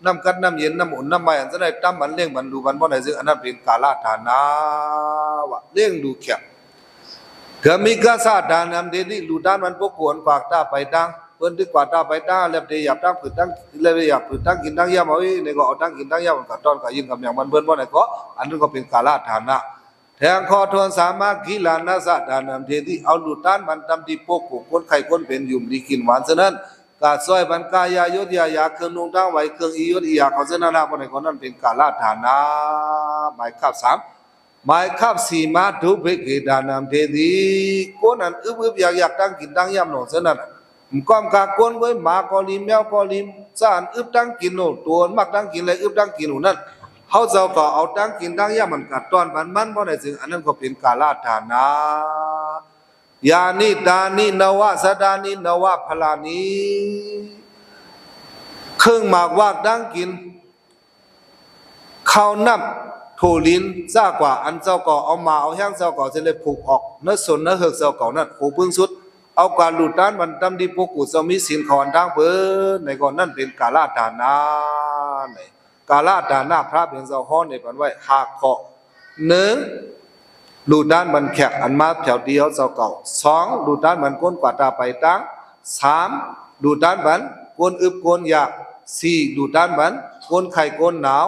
น้ำกัดน้ำเย็นน้ำอุ่นน้ำใหม่อันจะได้ตั้มมันเลี้ยงมันดูมันบ่ได้ซึ่งอันนั้นเป็นกาลฐานะวะเลี้ยงดูแขกเกิดมีกษัตริย์ดานำเดลี่ลูด้านมันพวกกวนปากตาไปตั้งเพิ่นที่กว่าตาไปตั้งเล็บเดียบตั้งผืนตั้งเล็บเดียบผืนตั้งกินตั้งยามเอาในก็เอาตั้งกินตั้งยามกับตอนกับยินกับอย่างมันเบิ่นบ่ได้ก็อันนั้นก็เป็นกาลฐานะแทงคอทวนสามารถกีฬานาสะดานำเดลี่เอาลูด้านมันทำที่พวกคนไข่คนเป็นยุ่มดีกินหวานฉะนั้นกาซอยบรรกายายศยาเครื่องนุ่งทั้งไหวเครื่องอียศอียาเขาเสนาบ่ได้คนนั้นเป็นกาลฐานะหมายคับ3หมายคับ4มาทุเบกดานามเทดีคนนั้นอึบอยากตั้งกินตั้งยามหนอเสนั้นก้อมกาคนไว้หมากอลิมแมวกอลิมสานอึบตั้งกินโนตัวมักตั้งกินเลยอึบตั้งกินหนูนั่นเขาเจ้าก็เอาตั้งกินตั้งยามมันกัดตอนมันบ่ได้ซึ่งอันนั้นก็เป็นกาลฐานะยานิดานินวะสดานินวะพลานิเครื่องหมากวากดังกินข้าวน้ำโถลินซ่ากว่าอันเจ้าก่อเอามาเอาแห้งเจ้าก่อจะเลยผูกออกเนื้อสนเนื้อเหือกเจ้าก่อนั่นผูกพึ่งสุดเอาการหลุดด้านมันตำดีพวกกุศลมีศีลขอนทางเพิ่นในก่อนนั่นเป็นกาลฐานะในกาลฐานะพระเป็นเจ้าฮ้อนในปันไว้หากเคาะ1ดูด้านมันแขกอันมาแถวเดียวเจ้าเก่า2ดูด้านมันก้นกว่าตาไปตั้ง3ดูด้านมันก้นอึบก้นอยาก4ดูด้านมันก้นไข่ก้นหนาว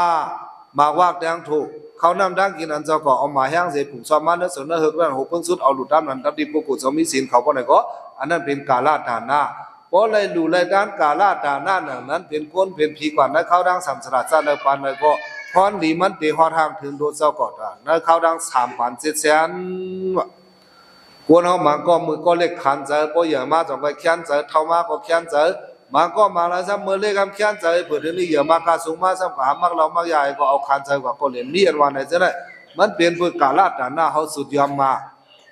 5มาวากแดงถูกเขานำดังกินอันเจ้าเก่าเอามาแห้งเสผูกซ้อมมาเนื้อสนเนื้อเหือกนั่นหกเพิ่งสุดเอาดูด้านมันตับดีปกุศลมีศีลเขาก็ไหนก็อันนั้นเป็นกาลฐานะเพราะเลยดูเลยด้านกาลฐานะนั้นเป็นก้นเป็นผีกว่านั้นเขาดังสัมสระซาในปานในก็พรดีมันเตหอทางถึงโดนเจ้าก่อนนั่นเขาดัง3,700,000กวนเขามันก็มือก็เล็กขันเจอพออย่างมาจงไปแค้นเจอเท่ามาก็แค้นเจอมันก็มาแล้วซ้ำมือเล็กคำแค้นเจอเปิดเรื่องนี้อย่างมากาสูงมาซ้ำขามักเรามักใหญ่ก็เอาขันเจอกับก็เล่นเลี้ยนวันไหนจะได้มันเป็นเพื่อกาลฐานะเขาสุดยอมมา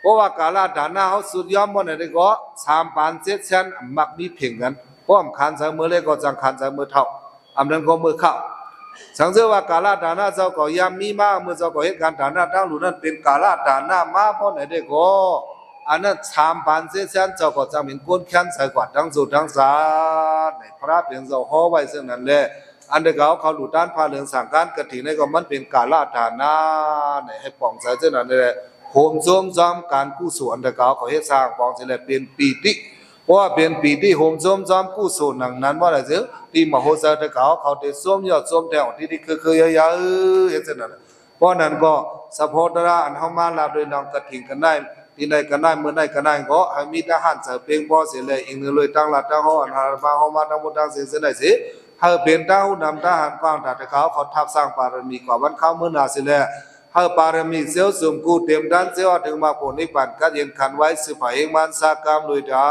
พ ราะว่ากาลาดานาเขาสุดยอดหมดเลยก็3,700,000มักมีเพ่งกันเพราะคันใส่มือเล็กก็จังคันใส่มือเท่าอำนั้นก็มือเข้าสังเกตว่ากาลาดานาเจ้าก็ยามมีมาเมื่อเจ้าก็เหตุการณ์ดานาทั้งหลุดนั้นเป็นกาลาดานามาเพราะไหนได้ก็อันนั้น3,700,000เจ้าก็จะเป็นก้นแขนใส่กว่าทั้งสุดทั้งสาในพระเพียงเจ้าห่อไว้ซึ่งนั้นแหละอันเดียวเขาหลุดด้านพาเรืองสังการกฐินในก็มันเป็นกาลาดานาในให้ป่องใส่ซึ่งนั้นเลยโหมโจมจอมการกู้ส่วนเดียวเขาเฮ็ดสร้างป่องเสร็จแล้วเป็นปีติเพราะว่าเป็นปีที่โหมโจมจอมกู้ส่วนหนังนั้นว่าอะไรเสือที่มโหสถเขาได้ส้มยอดส้มแถวที่คือยาวๆเฮ็ดซึ่งนั้นเพราะนั้นก็สะโพธราอันเฮามาลาโดยน้องกฐินกันได้ที่ใดก็ได้เมื่อใดก็ได้ก็ให้มีทหารเสเพียงพอเสียเลยอีกนึงเลยตั้งหลักตั้งห้ออันหามาเฮามาทั้งหมดทั้งสิ้นเสียได้สิให้เป็นทหารนำทหารกองทัพเขาทับสร้างบารมีกว่าวันเข้ามื้อหน้าสิแลให้บารมีเสียวสุมกูเต็มด้านเสียวถึงมาผลนิพพานกัดเย็นขันไว้สืบไปเองมันสากรรมลุยดา